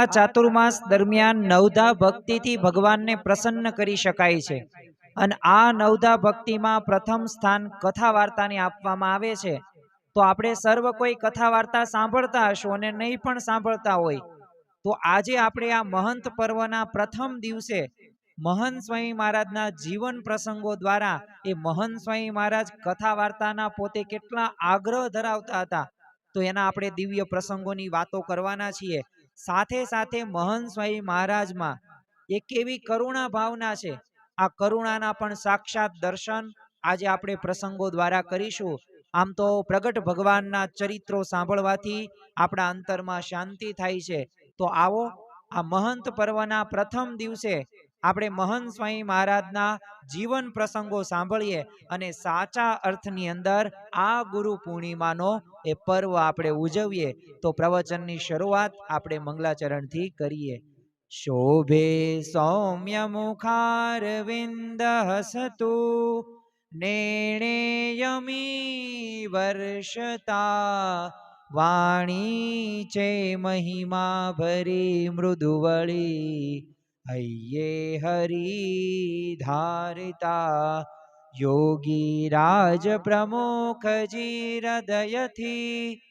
ચાતુર્માસ દરમિયાન નવધા ભક્તિથી ભગવાનને પ્રસન્ન કરી શકાય છે અને આ નવધા ભક્તિમાં પ્રથમ સ્થાન કથા વાર્તાને આપવામાં આવે છે। તો આપણે સર્વ કોઈ કથા વાર્તા સાંભળતા હશું અને નહીં પણ સાંભળતા હોય, તો આજે આપણે આ મહંત પર્વના પ્રથમ દિવસે મહંત સ્વામી મહારાજના જીવન પ્રસંગો દ્વારા એ મહંત સ્વામી મહારાજ કથા વાર્તાના પોતે કેટલા આગ્રહ ધરાવતા હતા, તો એના આપણે દિવ્ય પ્રસંગોની વાતો કરવાના છીએ। સાથે સાથે મહંત સ્વામી મહારાજમાં એક એવી કરુણા ભાવના છે, આ કરુણાના પણ સાક્ષાત દર્શન આજે આપણે પ્રસંગો દ્વારા કરીશું। આમ તો પ્રગટ ભગવાનના ચરિત્રો સાંભળવાથી આપણા અંતરમાં શાંતિ થાય છે। તો આવો આ મહંત પર્વના પ્રથમ દિવસે આપણે મહંત સ્વામી મહારાજના જીવન પ્રસંગો સાંભળીએ અને સાચા અર્થની અંદર આ ગુરુ પૂર્ણિમાનો એ પર્વ આપણે ઉજવીએ। તો પ્રવચનની શરૂઆત આપણે મંગલાચરણથી કરીએ। શોભે સૌમ્ય મુખારવિંદ હસતુ નેણેયમી વર્ષતા વાણી છે મહિમા ભરી મૃદુવળી હૈયે હરી ધારિતા યોગી રાજ પ્રમુખજી હૃદયથી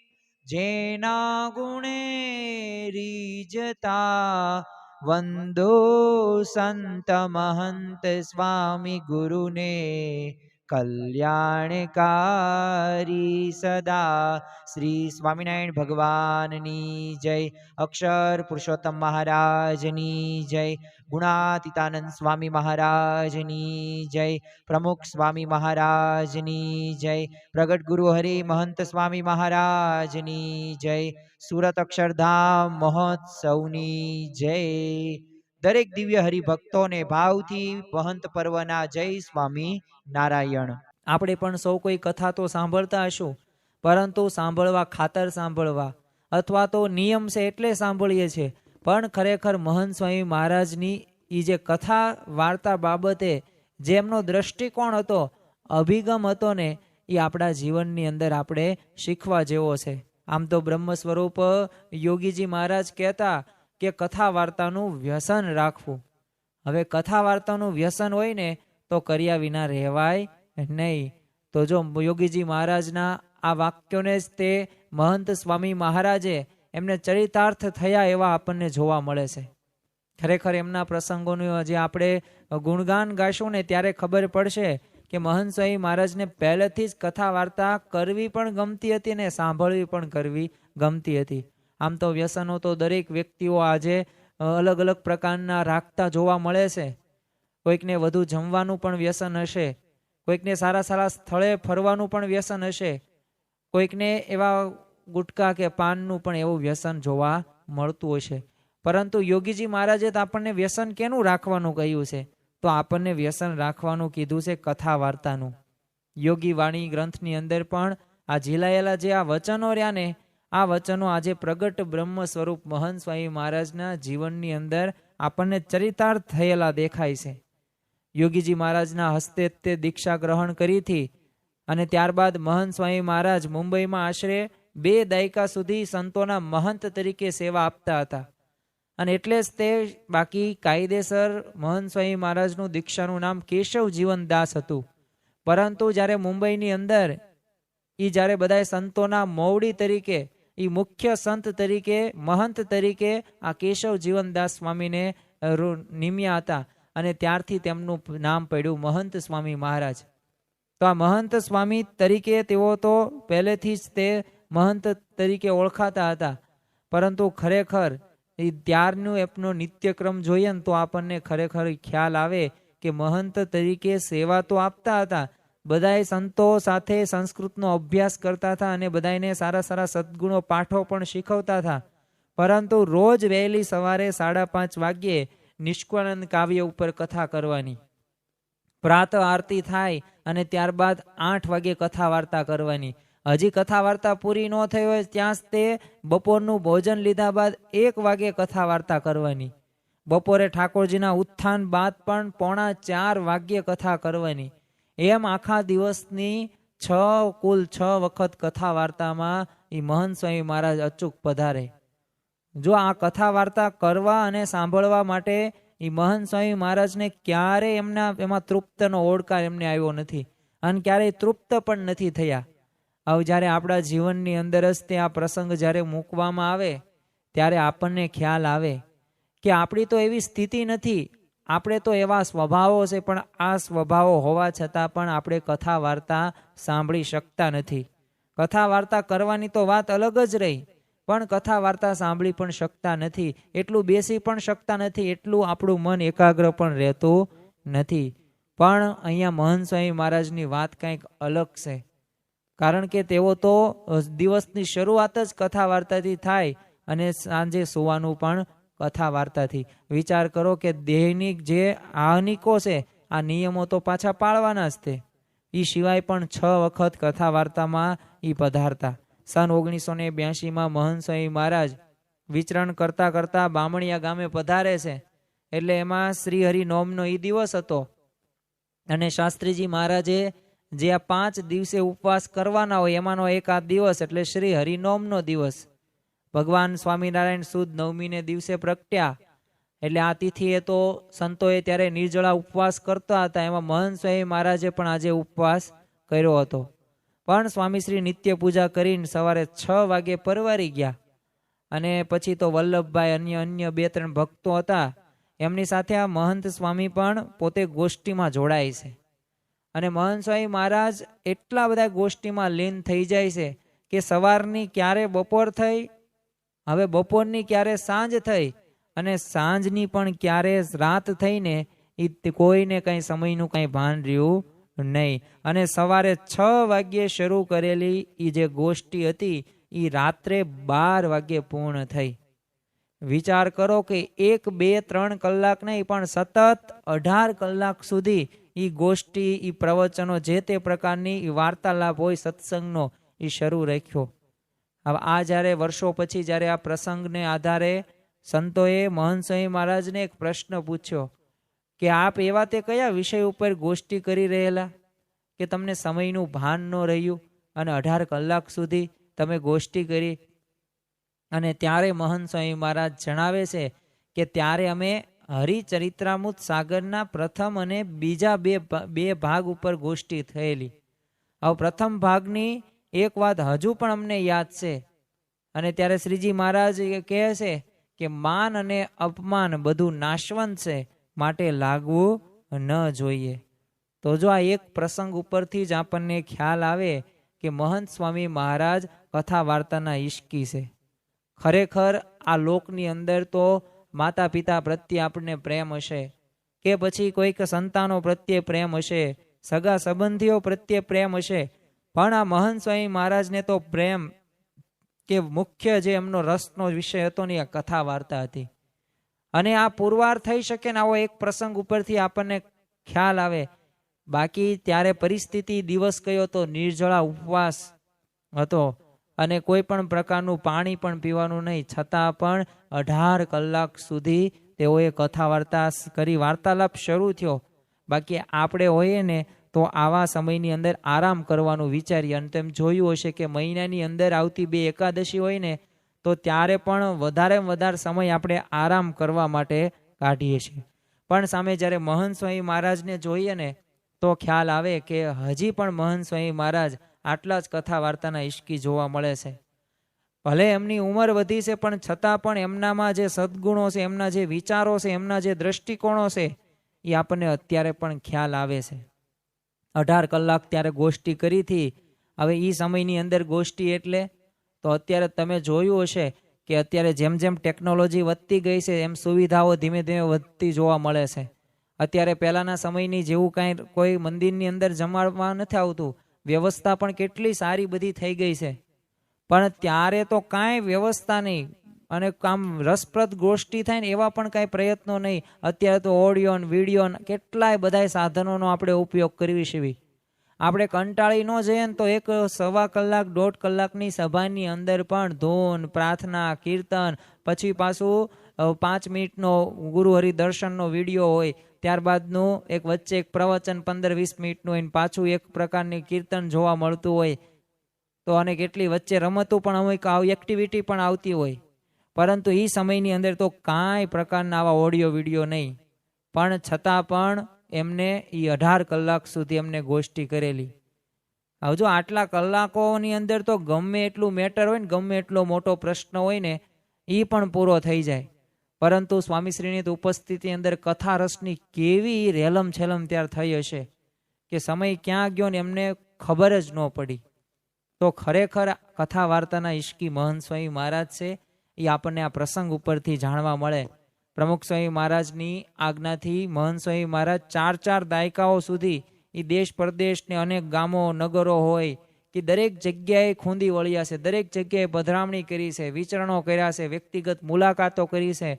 જેના ગુણે રીજતા વંદો સંત મહંત સ્વામી ગુરુને કલ્યાણકારી સદા। શ્રી સ્વામિનારાયણ ભગવાનની જય, અક્ષર પુરુષોત્તમ મહારાજની જય, ગુણાતીતાનંદ સ્વામી મહારાજની જય, પ્રમુખ સ્વામી મહારાજની જય, પ્રગટ ગુરુ હરિ મહંત સ્વામી મહારાજની જય, સુરત અક્ષરધામ મહોત્સવની જય। દરેક દિવ્ય હરિભક્તોને ભાવથી મહંત પર્વના જય સ્વામી નારાયણ। આપણે પણ સૌ કોઈ કથા તો સાંભળતા હશું, પરંતુ સાંભળવા ખાતર સાંભળવા અથવા તો નિયમ છે એટલે સાંભળીએ છીએ, પણ ખરેખર મહંત સ્વામી મહારાજની એ જે કથા વાર્તા બાબતે જેમનો દ્રષ્ટિકોણ હતો, અભિગમ હતો ને, એ આપણા જીવનની અંદર આપણે શીખવા જેવો છે। આમ તો બ્રહ્મ સ્વરૂપ યોગીજી મહારાજ કહેતા કે કથા વાર્તાનું વ્યસન રાખવું। હવે કથા વાર્તાનું વ્યસન હોય ને તો કર્યા વિના રહેવાય નહીં। તો જો યોગીજી મહારાજના આ વાક્યોને જ તે મહંત સ્વામી મહારાજે એમને ચરિતાર્થ થયા એવા આપણને જોવા મળે છે। ખરેખર એમના પ્રસંગોનું જે આપણે ગુણગાન ગાશું ને ત્યારે ખબર પડશે કે મહંત સ્વામી મહારાજને પહેલેથી જ કથા વાર્તા કરવી પણ ગમતી હતી ને સાંભળવી પણ કરવી ગમતી હતી। આમ તો વ્યસનો તો દરેક વ્યક્તિઓ આજે અલગ અલગ પ્રકારના રાખતા જોવા મળે છે। કોઈકને વધુ જમવાનું પણ વ્યસન હશે, કોઈકને સારા સારા સ્થળે ફરવાનું પણ વ્યસન હશે, કોઈકને એવા ગુટકા કે પાનનું પણ એવું વ્યસન જોવા મળતું હશે। પરંતુ યોગીજી મહારાજે તો આપણને વ્યસન કેનું રાખવાનું કહ્યું છે? તો આપણને વ્યસન રાખવાનું કીધું છે કથા વાર્તાનું। યોગી વાણી ગ્રંથની અંદર પણ આ ઝીલાયેલા જે આ વચનો રહ્યા ને, આ વચનો આજે પ્રગટ બ્રહ્મ સ્વરૂપ મહંત સ્વામી મહારાજના જીવનની અંદર આપણને ચરિતાર્થ થયેલા દેખાય છે। યોગીજી મહારાજના હસ્તે તે દીક્ષા ગ્રહણ કરી હતી અને ત્યારબાદ મહંત સ્વામી મહારાજ મુંબઈમાં આશરે 2 દાયકા સુધી સંતોના મહંત તરીકે સેવા આપતા હતા અને એટલે જ તે બાકી કાયદેસર મહંત સ્વામી મહારાજનું દીક્ષાનું નામ કેશવ જીવનદાસ હતું। પરંતુ જ્યારે મુંબઈની અંદર જ્યારે બધા સંતોના મૌડી તરીકે મુખ્ય સંત તરીકે મહંત તરીકે આ કેશવ જીવનદાસ સ્વામીને નિમ્યા હતા અને ત્યારથી તેમનું નામ પડ્યું મહંત સ્વામી મહારાજ। તો આ મહંત સ્વામી તરીકે તેઓ તો પહેલેથી જ તે મહંત તરીકે ઓળખાતા હતા, પરંતુ ખરેખર ત્યારનું એમનો નિત્યક્રમ જોઈએ ને તો આપણને ખરેખર ખ્યાલ આવે કે મહંત તરીકે સેવા તો આપતા હતા, બધાય સંતો સાથે સંસ્કૃતનો અભ્યાસ કરતા હતા અને બધાને સારા સારા સદગુણો પાઠો પણ શીખવતા હતા, પરંતુ રોજ વહેલી સવારે 5:30 વાગ્યે નિષ્કુળાનંદ કાવ્ય ઉપર કથા કરવાની, પ્રાતઃ આરતી થાય અને ત્યારબાદ 8 વાગે કથા વાર્તા કરવાની। હજી કથા વાર્તા પૂરી ન થઈ હોય ત્યાં તે બપોરનું ભોજન લીધા બાદ 1 વાગે કથા વાર્તા કરવાની, બપોરે ઠાકોરજીના ઉત્થાન બાદ પણ 3:45 વાગ્યે કથા કરવાની। એમ આખા દિવસની કુલ 6 વખત કથા વાર્તામાં એ મહંત સ્વામી મહારાજ અચૂક પધારે। જો આ કથા વાર્તા કરવા અને સાંભળવા માટે એ મહંત સ્વામી મહારાજને ક્યારેય એમાં તૃપ્તનો ઓળકાર એમને આવ્યો નથી અને ક્યારેય તૃપ્ત પણ નથી થયા. હવે જ્યારે આપણા જીવનની અંદર જ તે આ પ્રસંગ જ્યારે મૂકવામાં આવે ત્યારે આપણને ખ્યાલ આવે કે આપણી તો એવી સ્થિતિ નથી, આપણે તો એવા સ્વભાવો છે, પણ આ સ્વભાવો હોવા છતાં પણ આપણે કથા વાર્તા સાંભળી શકતા નથી. કથા વાર્તા કરવાની તો વાત અલગ જ રહી, પણ કથા વાર્તા સાંભળી પણ શકતા નથી, એટલું બેસી પણ શકતા નથી, એટલું આપણું મન એકાગ્ર પણ રહેતું નથી. પણ અહીંયા મહંત સ્વામી મહારાજની વાત કંઈક અલગ છે, કારણ કે તેઓ તો દિવસની શરૂઆત જ કથા વાર્તાથી થાય અને સાંજે સુવાનું પણ કથા વાર્તાથી. વિચાર કરો કે દેહની જે આહનિકો છે આ નિયમો તો પાછા પાળવાના જ તે. એ સિવાય પણ 6 વખત કથા વાર્તામાં એ પધારતા. સન 1982માં મહંત સ્વામી મહારાજ વિચરણ કરતા કરતા બામણિયા ગામે પધારે છે, એટલે એમાં શ્રી હરિ નોમનો એ દિવસ હતો અને શાસ્ત્રીજી મહારાજે જે આ 5 દિવસે ઉપવાસ કરવાના હોય એમાંનો એક આ દિવસ એટલે શ્રી હરિનોમનો દિવસ. ભગવાન સ્વામિનારાયણ સુદ નવમીને દિવસે પ્રગટ્યા, એટલે આ તિથિએ તો સંતોએ ત્યારે નિર્જળા ઉપવાસ કરતા હતા. એમાં મહંત સ્વામી મહારાજે પણ આજે ઉપવાસ કર્યો હતો. પણ સ્વામીશ્રી નિત્ય પૂજા કરીને સવારે 6 વાગે પરવારી ગયા અને પછી તો વલ્લભભાઈ અન્ય 2-3 ભક્તો હતા એમની સાથે આ મહંત સ્વામી પણ પોતે ગોષ્ઠીમાં જોડાય છે. અને મહંત સ્વામી મહારાજ એટલા બધા ગોષ્ઠીમાં લીન થઈ જાય છે કે સવારની ક્યારે બપોર થઈ, હવે બપોરની ક્યારે સાંજ થઈ અને સાંજની પણ ક્યારે રાત થઈને એ કોઈને કંઈ સમયનું કંઈ ભાન રહ્યું નહીં. અને સવારે 6 વાગ્યે શરૂ કરેલી એ જે ગોષ્ઠી હતી એ રાત્રે 12 વાગ્યે પૂર્ણ થઈ. વિચાર કરો કે 1, 2, 3 કલાક નહીં પણ સતત 18 કલાક સુધી એ ગોષ્ઠી, એ પ્રવચનો, જે તે પ્રકારની વાર્તાલાપ હોય સત્સંગનો એ શરૂ રાખ્યો. હવે આ જ્યારે વર્ષો પછી જ્યારે આ પ્રસંગને આધારે સંતોએ મહંત સ્વામી મહારાજને એક પ્રશ્ન પૂછ્યો કે આપ એવા તે કયા વિષય ઉપર ગોષ્ઠી કરી રહેલા કે તમને સમયનું ભાન ન રહ્યું અને 18 કલાક સુધી તમે ગોષ્ઠી કરી? અને ત્યારે મહંત સ્વામી મહારાજ જણાવે છે કે ત્યારે અમે હરિચરિત્રામૃત સાગરના પ્રથમ અને બીજા બે ભાગ ઉપર ગોષ્ઠી થયેલી. હવે પ્રથમ ભાગની એક વાત હજુ પણ અમને યાદ છે. અને ત્યારે શ્રીજી મહારાજ કહે છે કે માન અને અપમાન બધું નાશવંત છે, માટે લાગવું ન જોઈએ. તો જો આ એક પ્રસંગ ઉપરથી જ આપણને ખ્યાલ આવે કે મહંત સ્વામી મહારાજ કથા વાર્તાના ઈશ્કી છે. ખરેખર આ લોકની અંદર તો માતા પિતા પ્રત્યે આપણને પ્રેમ હશે કે પછી કોઈક સંતાનો પ્રત્યે પ્રેમ હશે, સગા સંબંધીઓ પ્રત્યે પ્રેમ હશે, પણ આ મહંત સ્વામી મહારાજને તો પ્રેમ કે મુખ્ય જે એમનો રસનો વિષય હતો ને એ કથા વાર્તા હતી. અને આ પુરવાર થઈ શકે ને આવો એક પ્રસંગ ઉપરથી આપણને ખ્યાલ આવે. બાકી ત્યારે પરિસ્થિતિ દિવસ કયો તો નિર્જળા ઉપવાસ હતો અને કોઈ પણ પ્રકારનું પાણી પણ પીવાનું નહીં, છતાં પણ 18 કલાક સુધી તેઓએ કથા વાર્તા કરી, વાર્તાલાપ શરૂ થયો. બાકી આપણે હોઈએ ને તો આવા સમયની અંદર આરામ કરવાનું વિચારીએ. અને તેમ જોયું હશે કે મહિનાની અંદર આવતી 2 એકાદશી હોય ને તો ત્યારે પણ વધારેમાં વધારે સમય આપણે આરામ કરવા માટે કાઢીએ છીએ. પણ સામે જ્યારે મહંત સ્વામી મહારાજને જોઈએ ને તો ખ્યાલ આવે કે હજી પણ મહંત સ્વામી મહારાજ આટલા જ કથા વાર્તાના ઈશ્કી જોવા મળે છે. ભલે એમની ઉંમર વધી છે પણ છતાં પણ એમનામાં જે સદગુણો છે, એમના જે વિચારો છે, એમના જે દ્રષ્ટિકોણો છે એ આપણને અત્યારે પણ ખ્યાલ આવે છે. 18 કલાક ત્યારે ગોષ્ઠી કરી હતી. હવે એ સમયની અંદર ગોષ્ઠી એટલે તો અત્યારે તમે જોયું હશે કે અત્યારે જેમ જેમ ટેકનોલોજી વધતી ગઈ છે એમ સુવિધાઓ ધીમે ધીમે વધતી જોવા મળે છે. અત્યારે પહેલાના સમયની જેવું કાંઈ કોઈ મંદિરની અંદર જમાડવા નથી આવતું, વ્યવસ્થા પણ કેટલી સારી બધી થઈ ગઈ છે. પણ ત્યારે તો કાંઈ વ્યવસ્થા નહીં અને કામ રસપ્રદ ગોષ્ઠી થાય ને એવા પણ કાંઈ પ્રયત્નો નહીં. અત્યારે તો ઓડિયો ને વિડીયો કેટલાય બધા સાધનોનો આપણે ઉપયોગ કરવી છે. આપણે કંટાળી ન જઈએ ને તો 1.25 કલાક 1.5 કલાકની સભાની અંદર પણ ધૂન, પ્રાર્થના, કીર્તન, પછી પાછું 5 મિનિટનો ગુરુ હરિદર્શનનો વિડીયો હોય, ત્યારબાદનું એક વચ્ચે એક પ્રવચન 15-20 મિનિટનું હોય, પાછું એક પ્રકારની કીર્તન જોવા મળતું હોય. તો અને કેટલી વચ્ચે રમતું પણ અમુક એક્ટિવિટી પણ આવતી હોય. પરંતુ એ સમયની અંદર તો કાંઈ પ્રકારના આવા ઓડિયો વિડીયો નહીં, પણ છતાં પણ એમને એ 18 કલાક સુધી એમને ગોષ્ઠી કરેલી. હવે જો આટલા કલાકોની અંદર તો ગમે એટલું મેટર હોય ને, ગમે એટલો મોટો પ્રશ્ન હોય ને, એ પણ પૂરો થઈ જાય. પરંતુ સ્વામીશ્રીની ઉપસ્થિતિ અંદર કથા રસની કેવી રેલમ છેલમ ત્યાર થઈ હશે કે સમય ક્યાં ગયો ને એમને ખબર જ ન પડી. તો ખરેખર કથા વાર્તાના ઈશ્કી મહંત સ્વામી મહારાજ છે એ આપણને આ પ્રસંગ ઉપરથી જાણવા મળે. પ્રમુખ સ્વામી મહારાજની આજ્ઞાથી મહંત સ્વામી મહારાજ 4 દાયકાઓ સુધી એ દેશ પરદેશને અનેક ગામો નગરો હોય કે દરેક જગ્યાએ ખૂંદી વળ્યા છે, દરેક જગ્યાએ પધરામણી કરી છે, વિચરણો કર્યા છે, વ્યક્તિગત મુલાકાતો કરી છે,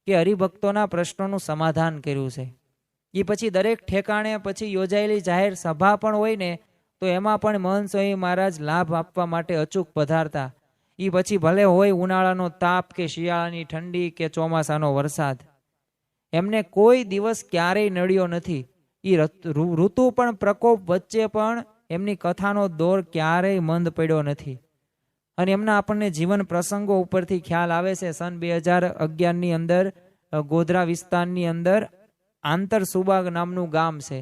કે હરિભક્તોના પ્રશ્નોનું સમાધાન કર્યું છે. એ પછી દરેક ઠેકાણે પછી યોજાયેલી જાહેર સભા પણ હોય ને, તો એમાં પણ મહંત સ્વામી મહારાજ લાભ આપવા માટે અચૂક પધારતા. એ પછી ભલે હોય ઉનાળાનો તાપ કે શિયાળાની ઠંડી કે ચોમાસાનો વરસાદ, એમને કોઈ દિવસ ક્યારેય નડ્યો નથી. એ ઋતુ પણ પ્રકોપ વચ્ચે પણ એમની કથાનો દોર ક્યારેય મંદ પડ્યો નથી. અને એમના આપણને જીવન પ્રસંગો ઉપરથી ખ્યાલ આવે છે. સન 2011ની અંદર ગોધરા વિસ્તારની અંદર આંતર સુબાગ નામનું ગામ છે.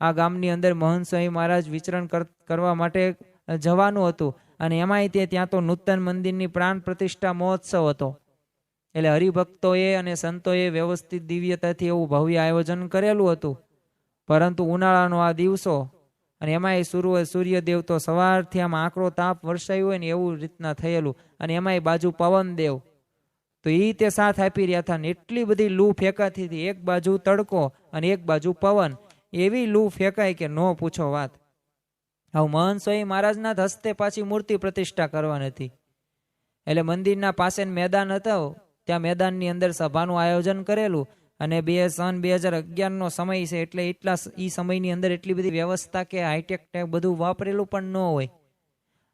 આ ગામની અંદર મહંત સ્વામી મહારાજ વિચરણ કરવા માટે જવાનું હતું, અને એમાંય ત્યાં તો નૂતન મંદિરની પ્રાણ પ્રતિષ્ઠા મહોત્સવ હતો. એટલે હરિભક્તોએ અને સંતોએ વ્યવસ્થિત દિવ્યતાથી એવું ભવ્ય આયોજન કરેલું હતું. પરંતુ ઉનાળાનો આ દિવસો, અને એમાંય સૂર્યદેવ તો સવારથી આમ આકરો તાપ વરસાયું હોય ને એવું રીતના થયેલું, અને એમાંય બાજુ પવનદેવ તો એ તે સાથ આપી રહ્યા હતા. ને એટલી બધી લૂ ફેંકાતી હતી, એક બાજુ તડકો અને એક બાજુ પવન, એવી લૂ ફેંકાય કે ન પૂછો વાત. હવે મહંત સ્વામી મહારાજના જ હસ્તે પાછી મૂર્તિ પ્રતિષ્ઠા કરવાની હતી. એટલે મંદિરના પાસે મેદાન હતો, ત્યાં મેદાનની અંદર સભાનું આયોજન કરેલું. અને સન 2011નો સમય છે, એટલે એ સમયની અંદર એટલી બધી વ્યવસ્થા કે હાઈટેક બધું વાપરેલું પણ ન હોય.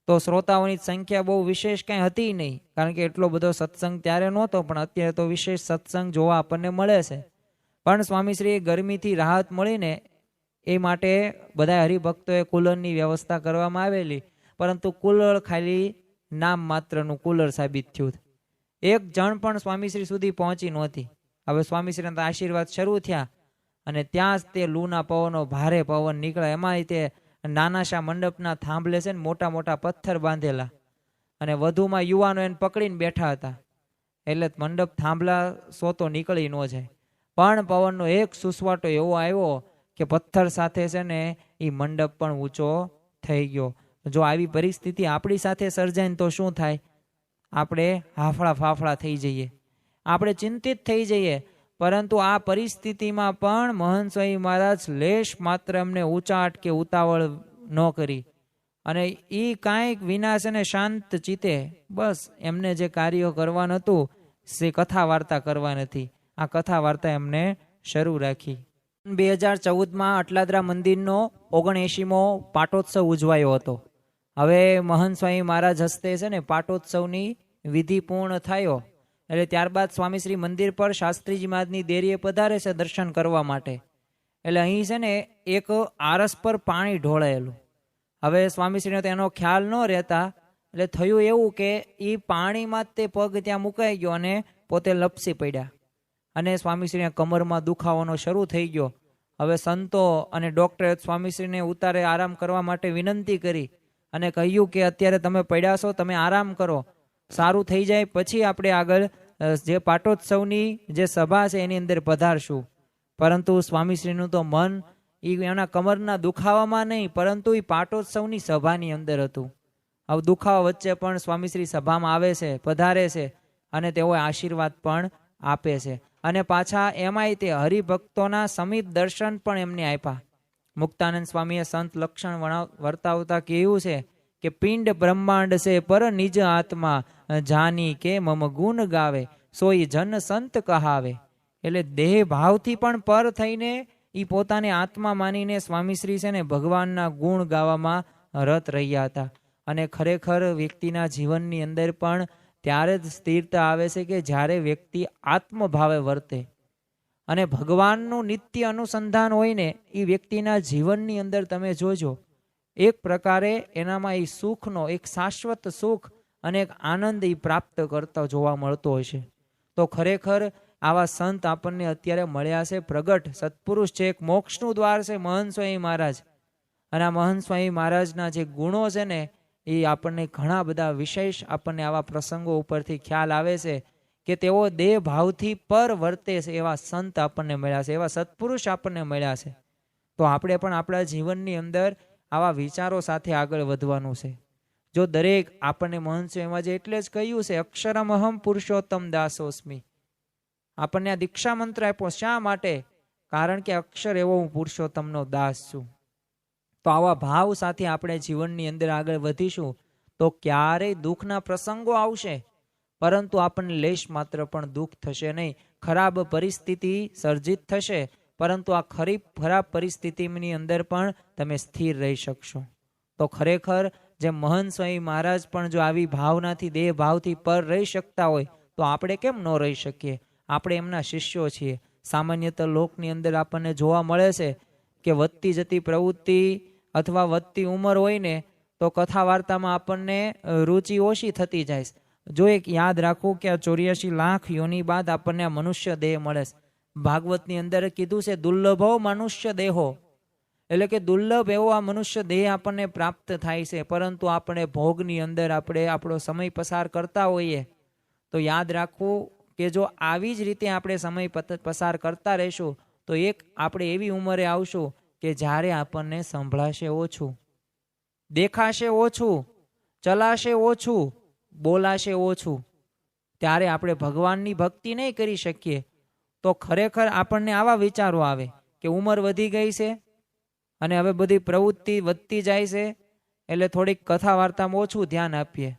તો શ્રોતાઓની સંખ્યા બહુ વિશેષ કાંઈ હતી નહીં, કારણ કે એટલો બધો સત્સંગ ત્યારે નહોતો. પણ અત્યારે તો વિશેષ સત્સંગ જોવા આપણને મળે છે. પણ સ્વામીશ્રી ગરમીથી રાહત મળીને એ માટે બધા હરિભક્તોએ કુલરની વ્યવસ્થા કરવામાં આવેલી. પરંતુ કુલર ખાલી નામ માત્રનું કુલર સાબિત થયું. એક જણ પણ સ્વામીશ્રી સુધી પહોંચી નહોતી. હવે સ્વામીશ્રીના આશીર્વાદ શરૂ થયા, અને ત્યાં જ તે લૂના પવનો, ભારે પવન નીકળ્યા. એમાં તે નાનાશા મંડપના થાંભલે છે ને મોટા મોટા પથ્થર બાંધેલા, અને વધુમાં યુવાનો એને પકડીને બેઠા હતા. એટલે મંડપ થાંભલા સોતો નીકળી ન જાય. પણ પવનનો એક સુસવાટો એવો આવ્યો કે પથ્થર સાથે છે ને એ મંડપ પણ ઊંચો થઈ ગયો. જો આવી પરિસ્થિતિ આપણી સાથે સર્જાય ને તો શું થાય? આપણે હાફળા ફાફળા થઈ જઈએ, આપણે ચિંતિત થઈ જઈએ. પરંતુ આ પરિસ્થિતિમાં પણ મહંત સ્વામી મહારાજ લેશ માત્ર એમને ઊંચાટ કે ઉતાવળ ન કરી, અને એ કાંઈક વિનાશ અને શાંત ચિત્તે બસ એમને જે કાર્યો કરવાનું હતું તે કથા વાર્તા કરવાની હતી. આ કથા વાર્તા એમને શરૂ રાખી. 2014માં અટલાદરા મંદિરનો 79મો પાટોત્સવ ઉજવાયો હતો. હવે મહંત સ્વામી મહારાજ હસ્તે છે ને પાટોત્સવની વિધિ પૂર્ણ થયો. એટલે ત્યારબાદ સ્વામીશ્રી મંદિર પર શાસ્ત્રીજી મહારાજની દેરીએ પધારે છે દર્શન કરવા માટે. એટલે અહીં છે ને એક આરસ પર પાણી ઢોળાયેલું. હવે સ્વામીશ્રીને તો એનો ખ્યાલ ન રહેતા, એટલે થયું એવું કે એ પાણીમાં તે પગ ત્યાં મુકાઈ ગયો અને પોતે લપસી પડ્યા, અને સ્વામીશ્રીને કમરમાં દુખાવાનો શરૂ થઈ ગયો. હવે સંતો અને ડૉક્ટરે સ્વામીશ્રીને ઉતારે આરામ કરવા માટે વિનંતી કરી, અને કહ્યું કે અત્યારે તમે પડ્યા છો, તમે આરામ કરો, સારું થઈ જાય પછી આપણે આગળ જે પાટોત્સવની જે સભા છે એની અંદર પધારશું. પરંતુ સ્વામીશ્રીનું તો મન એના કમરના દુખાવામાં નહીં, પરંતુ એ પાટોત્સવની સભાની અંદર હતું. હવે દુખાવા વચ્ચે પણ સ્વામીશ્રી સભામાં આવે છે, પધારે છે, અને તેઓ આશીર્વાદ પણ આપે છે. અને પાછા એમાંય તે હરિભક્તોના સમીપ દર્શન પણ એમને આપ્યા. મુક્તાનંદ સ્વામીએ સંત લક્ષણ વર્તાવતા કહ્યું છે કે પિંડ બ્રહ્માંડ છે પર નિજ આત્મા જાની કે મમ ગુણ ગાવે સોઈ જન સંત કહાવે. એટલે દેહ ભાવથી પણ પર થઈને એ પોતાને આત્મા માનીને સ્વામીશ્રી છે ને ભગવાનના ગુણ ગાવામાં રત રહ્યા હતા. અને ખરેખર વ્યક્તિના જીવનની અંદર પણ ત્યારે જ સ્થિરતા આવે છે કે જ્યારે વ્યક્તિ આત્મભાવે વર્તે અને ભગવાનનું નિત્ય અનુસંધાન હોય ને એ વ્યક્તિના જીવનની અંદર તમે જોજો એક પ્રકારે એનામાં એ સુખનો એક શાશ્વત સુખ અને એક આનંદ એ પ્રાપ્ત કરતા જોવા મળતો હશે. તો ખરેખર આવા સંત આપણને અત્યારે મળ્યા છે, પ્રગટ સત્પુરુષ છે. એક મોક્ષનું દ્વાર છે મહંત સ્વામી મહારાજ. અને આ મહંત સ્વામી મહારાજના જે ગુણો છે ને એ આપણને ઘણા બધા વિશેષ આપણને આવા પ્રસંગો ઉપરથી ખ્યાલ આવે છે કે તેઓ દેહ ભાવથી પર વર્તે છે. એવા સંત આપણને મળ્યા છે, એવા સત્પુરુષ આપણને મળ્યા છે. તો આપણે પણ આપણા જીવનની અંદર આવા વિચારો સાથે આગળ વધવાનું છે. જો દરેક આપણને મહંત સ્વામીમાં જે એટલે જ કહ્યું છે, અક્ષરમહમ પુરુષોત્તમ દાસોસ્મી. આપણને આ દીક્ષા મંત્ર આપ્યો શા માટે? કારણ કે અક્ષર એવો હું પુરુષોત્તમનો દાસ છું. તો આવા ભાવ સાથે આપણે જીવનની અંદર આગળ વધીશું તો ક્યારેય દુઃખના પ્રસંગો આવશે, પરંતુ આપણને લેશ માત્ર પણ દુઃખ થશે નહીં. ખરાબ પરિસ્થિતિ સર્જિત થશે, પરંતુ આ ખરાબ પરિસ્થિતિની અંદર પણ તમે સ્થિર રહી શકશો. તો ખરેખર જે મહંત સ્વામી મહારાજ પણ જો આવી ભાવનાથી દેહ ભાવથી પર રહી શકતા હોય તો આપણે કેમ ન રહી શકીએ? આપણે એમના શિષ્યો છીએ. સામાન્યતઃ લોકની અંદર આપણને જોવા મળે છે કે વધતી જતી પ્રવૃત્તિ અથવા વધતી ઉંમર હોય ને તો કથા વાર્તામાં આપણને રુચિ ઓછી થતી જાય. જો એક યાદ રાખવું કે આ 84 લાખ યોની બાદ આપણને આ મનુષ્ય દેહ મળે છે. ભાગવતની અંદર કીધું છે દુર્લભો મનુષ્ય દેહો, એટલે કે દુર્લભ એવો આ મનુષ્ય દેહ આપણને પ્રાપ્ત થાય છે. પરંતુ આપણે ભોગની અંદર આપણે આપણો સમય પસાર કરતા હોઈએ તો યાદ રાખવું કે જો આવી જ રીતે આપણે સમય પસાર કરતા રહીશું તો એક આપણે એવી ઉંમરે આવશું કે જ્યારે આપણને સંભળાશે ઓછું, દેખાશે ઓછું, ચલાશે ઓછું, બોલાશે ઓછું. ત્યારે આપણે ભગવાનની ભક્તિ નહીં કરી શકીએ. તો ખરેખર આપણને આવા વિચારો આવે કે ઉંમર વધી ગઈ છે અને હવે બધી પ્રવૃત્તિ વધતી જાય છે એટલે થોડીક કથા વાર્તામાં ઓછું ધ્યાન આપીએ.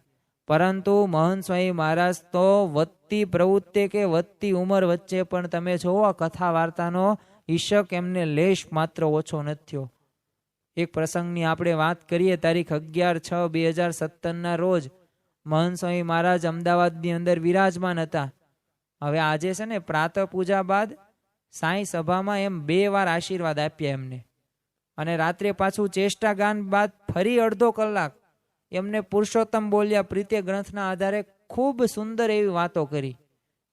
પરંતુ મહંત સ્વામી મહારાજ તો વધતી પ્રવૃત્તિ કે વધતી ઉંમર વચ્ચે પણ તમે જોવો કથા વાર્તાનો ઈશક એમને લેશ માત્ર ઓછો નથી થયો. એક પ્રસંગની આપણે વાત કરીએ, તારીખ 11/6/2017 રોજ મહંત સ્વામી મહારાજ અમદાવાદની અંદર વિરાજમાન હતા. હવે આજે છે ને પ્રાતઃ પૂજા બાદ સાંઈ સભામાં એમ 2 વાર આશીર્વાદ આપ્યા એમને, અને રાત્રે પાછું ચેષ્ટા ગાન બાદ ફરી અડધો કલાક એમને પુરુષોત્તમ બોલ્યા. પ્રીત્ય ગ્રંથના આધારે ખૂબ સુંદર એવી વાતો કરી.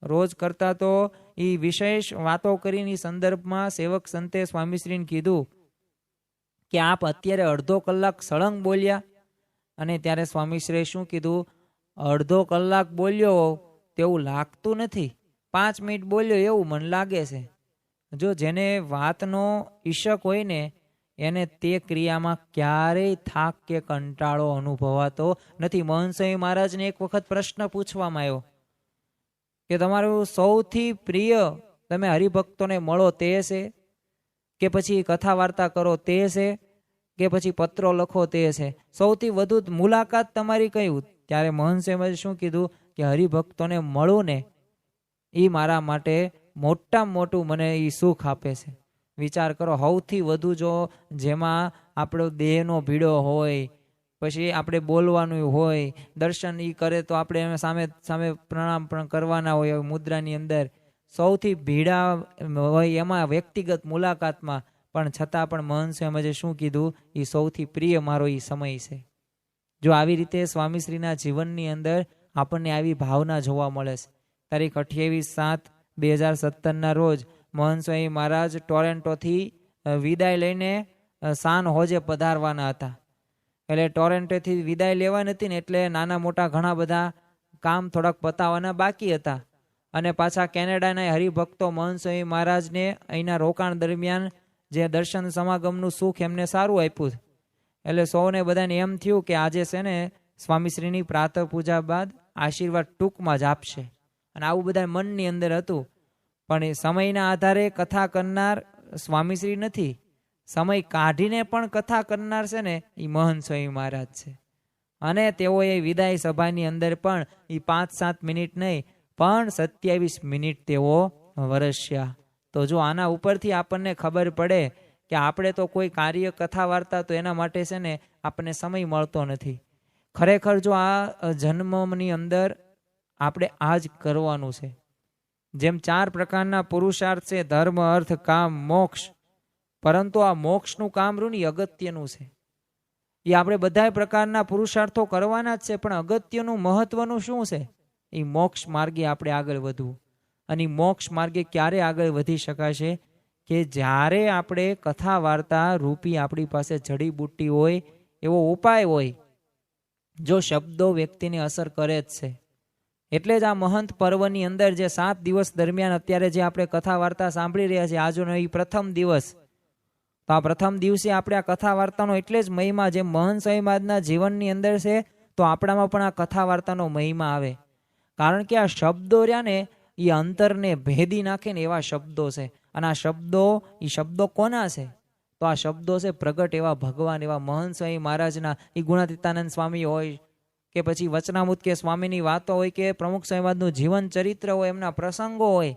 રોજ કરતા તો એ વિશેષ વાતો કરીને સંદર્ભમાં સેવક સંતે સ્વામીશ્રીને કીધું કે આપ અત્યારે અડધો કલાક સળંગ બોલ્યા. અને ત્યારે સ્વામીશ્રીએ શું કીધું, અડધો કલાક બોલ્યો તેવું લાગતું નથી, 5 મિનિટ બોલ્યો એવું મન લાગે છે. જો જેને વાતનો ઈશક હોય ને એને તે ક્રિયામાં ક્યારેય થાક કે કંટાળો અનુભવાતો નથી. મહંત સ્વામી મહારાજને એક વખત પ્રશ્ન પૂછવામાં આવ્યો કે તમારું સૌથી પ્રિય તમે હરિભક્તોને મળો તે છે, કે પછી કથા વાર્તા કરો તે છે, કે પછી પત્રો લખો તે છે, સૌથી વધુ મુલાકાત તમારી કયું? ત્યારે મહંત સ્વામીએ શું કીધું કે હરિભક્તોને મળું ને એ મારા માટે મોટામાં મોટું મને એ સુખ આપે છે. વિચાર કરો, સૌથી વધુ જો જેમાં આપણો દેહનો ભીડો હોય, પછી આપણે બોલવાનું હોય, દર્શન એ કરે તો આપણે એને સામે સામે પ્રણામ પણ કરવાના હોય મુદ્રાની અંદર, સૌથી ભીડા હોય એમાં વ્યક્તિગત મુલાકાતમાં, પણ છતાં પણ મહંત સ્વામીએ શું કીધું, એ સૌથી પ્રિય મારો એ સમય છે. જો આવી રીતે સ્વામીશ્રીના જીવનની અંદર આપણને આવી ભાવના જોવા મળે છે. તારીખ 28/7/2017 રોજ મહંત સ્વામી મહારાજ ટોરેન્ટોથી વિદાય લઈને સાન હોજે પધારવાના હતા. એટલે ટોરેન્ટોથી વિદાય લેવાની હતી ને એટલે નાના મોટા ઘણા બધા કામ થોડાક પતાવવાના બાકી હતા. અને પાછા કેનેડાના હરિભક્તો મહંત સ્વામી મહારાજને અહીંના રોકાણ દરમિયાન જે દર્શન સમાગમનું સુખ એમને સારું આપ્યું. એટલે સૌને બધાને એમ થયું કે આજે છે ને સ્વામીશ્રીની પ્રાતઃ પૂજા બાદ આશીર્વાદ ટૂંકમાં જ આપશે, અને આવું બધા મનની અંદર હતું. પણ એ સમયના આધારે કથા કરનાર સ્વામીશ્રી નથી, સમય કાઢીને પણ કથા કરનાર છે ને એ મહંત સ્વામી મહારાજ છે. અને તેઓએ વિદાય સભાની અંદર પણ એ 5-7 મિનિટ નહીં પણ 27 મિનિટ તેઓ વરસ્યા. તો જો આના ઉપરથી આપણને ખબર પડે કે આપણે તો કોઈ કાર્ય કથા વાર્તા તો એના માટે છે ને આપણને સમય મળતો નથી. ખરેખર જો આ જન્મની અંદર આપણે આ જ કરવાનું છે. જેમ 4 પ્રકારના પુરુષાર્થ છે, ધર્મ, અર્થ, કામ, મોક્ષ, પરંતુ આ મોક્ષનું કામ રૂની અગત્યનું છે. એ આપણે બધા પ્રકારના પુરુષાર્થો કરવાના જ છે, પણ અગત્યનું મહત્વનું શું છે? એ મોક્ષ માર્ગે આપણે આગળ વધવું. અને મોક્ષ માર્ગે ક્યારે આગળ વધી શકાશે? કે જ્યારે આપણે કથા વાર્તા રૂપી આપણી પાસે જડીબુટ્ટી હોય, એવો ઉપાય હોય, જો શબ્દો વ્યક્તિને અસર કરે જ છે. એટલે જ આ મહંત પર્વની અંદર જે 7 દિવસ દરમિયાન અત્યારે જે આપણે કથા વાર્તા સાંભળી રહ્યા છીએ, આજનો એ પ્રથમ દિવસ, તો આ પ્રથમ દિવસે આપણે આ કથા વાર્તાનો એટલે જ મહિમા જે મહંત સ્વામી મહારાજના જીવનની અંદર છે, તો આપણામાં પણ આ કથા વાર્તાનો મહિમા આવે. કારણ કે આ શબ્દો રહ્યા ને એ અંતરને ભેદી નાખે ને એવા શબ્દો છે. અને આ શબ્દો કોના છે? તો આ શબ્દો છે પ્રગટ એવા ભગવાન, એવા મહંત સ્વામી મહારાજના. એ ગુણાતીતાનંદ સ્વામી હોય કે પછી વચનામૃત કે સ્વામીની વાતો હોય કે પ્રમુખ સ્વામી મહારાજનું જીવન ચરિત્ર હોય, એમના પ્રસંગો હોય.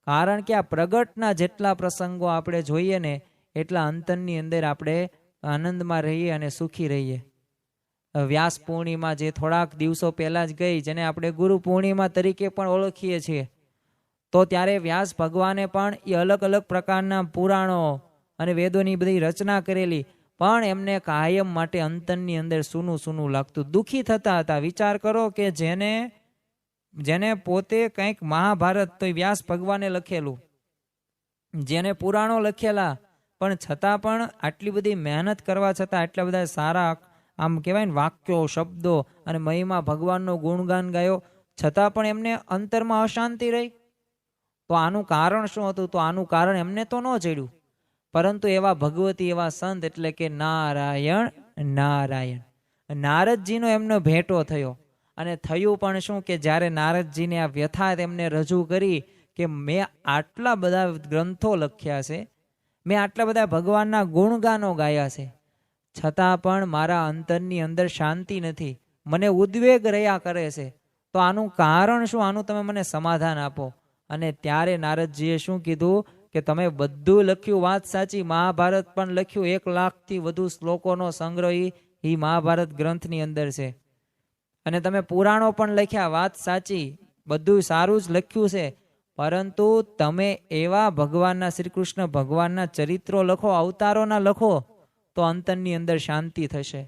કારણ કે આ પ્રગટના જેટલા પ્રસંગો આપણે જોઈએ ને એટલા અંતરની અંદર આપણે આનંદમાં રહીએ અને સુખી રહીએ. વ્યાસ પૂર્ણિમા જે થોડાક દિવસો પહેલા જ ગઈ, જેને આપણે ગુરુ પૂર્ણિમા તરીકે પણ ઓળખીએ છીએ, તો ત્યારે વ્યાસ ભગવાને પણ એ અલગ અલગ પ્રકારના પુરાણો અને વેદોની બધી રચના કરેલી, પણ એમને કાયમ માટે અંતરની અંદર સૂનું સૂનું લાગતું, દુઃખી થતા હતા. વિચાર કરો કે જેને પોતે કંઈક મહાભારત તો વ્યાસ ભગવાને લખેલું, જેને પુરાણો લખેલા, પણ છતાં પણ આટલી બધી મહેનત કરવા છતાં આટલા બધા સારા આમ કહેવાય ને વાક્યો, શબ્દો અને મહિમા ભગવાનનો ગુણગાન ગાયો, છતાં પણ એમને અંતરમાં અશાંતિ રહી. તો આનું કારણ શું હતું? તો આનું કારણ એમને તો ન જડ્યું, પરંતુ એવા ભગવતી એવા સંત એટલે કે નારાયણ નારાયણ, નારદજીનો એમનો ભેટો થયો. અને થયું પણ શું કે જ્યારે નારદજીને આ વ્યથા તેમને રજૂ કરી કે મેં આટલા બધા ગ્રંથો લખ્યા છે, મેં આટલા બધા ભગવાનના ગુણગાનો ગાયા છે, છતાં પણ મારા અંતરની અંદર શાંતિ નથી, મને ઉદ્વેગ રહ્યા કરે છે, તો આનું કારણ શું? આનું તમે મને સમાધાન આપો. અને ત્યારે નારદજીએ શું કીધું કે તમે બધું લખ્યું, વાત સાચી, મહાભારત પણ લખ્યું, 1 લાખથી વધુ શ્લોકોનો સંગ્રહ એ મહાભારત ગ્રંથની અંદર છે, અને તમે પુરાણો પણ લખ્યા, વાત સાચી, બધું સારું જ લખ્યું છે, પરંતુ તમે એવા ભગવાનના, શ્રી કૃષ્ણ ભગવાનના ચરિત્રો લખો, અવતારોના લખો, તો અંતરની અંદર શાંતિ થશે.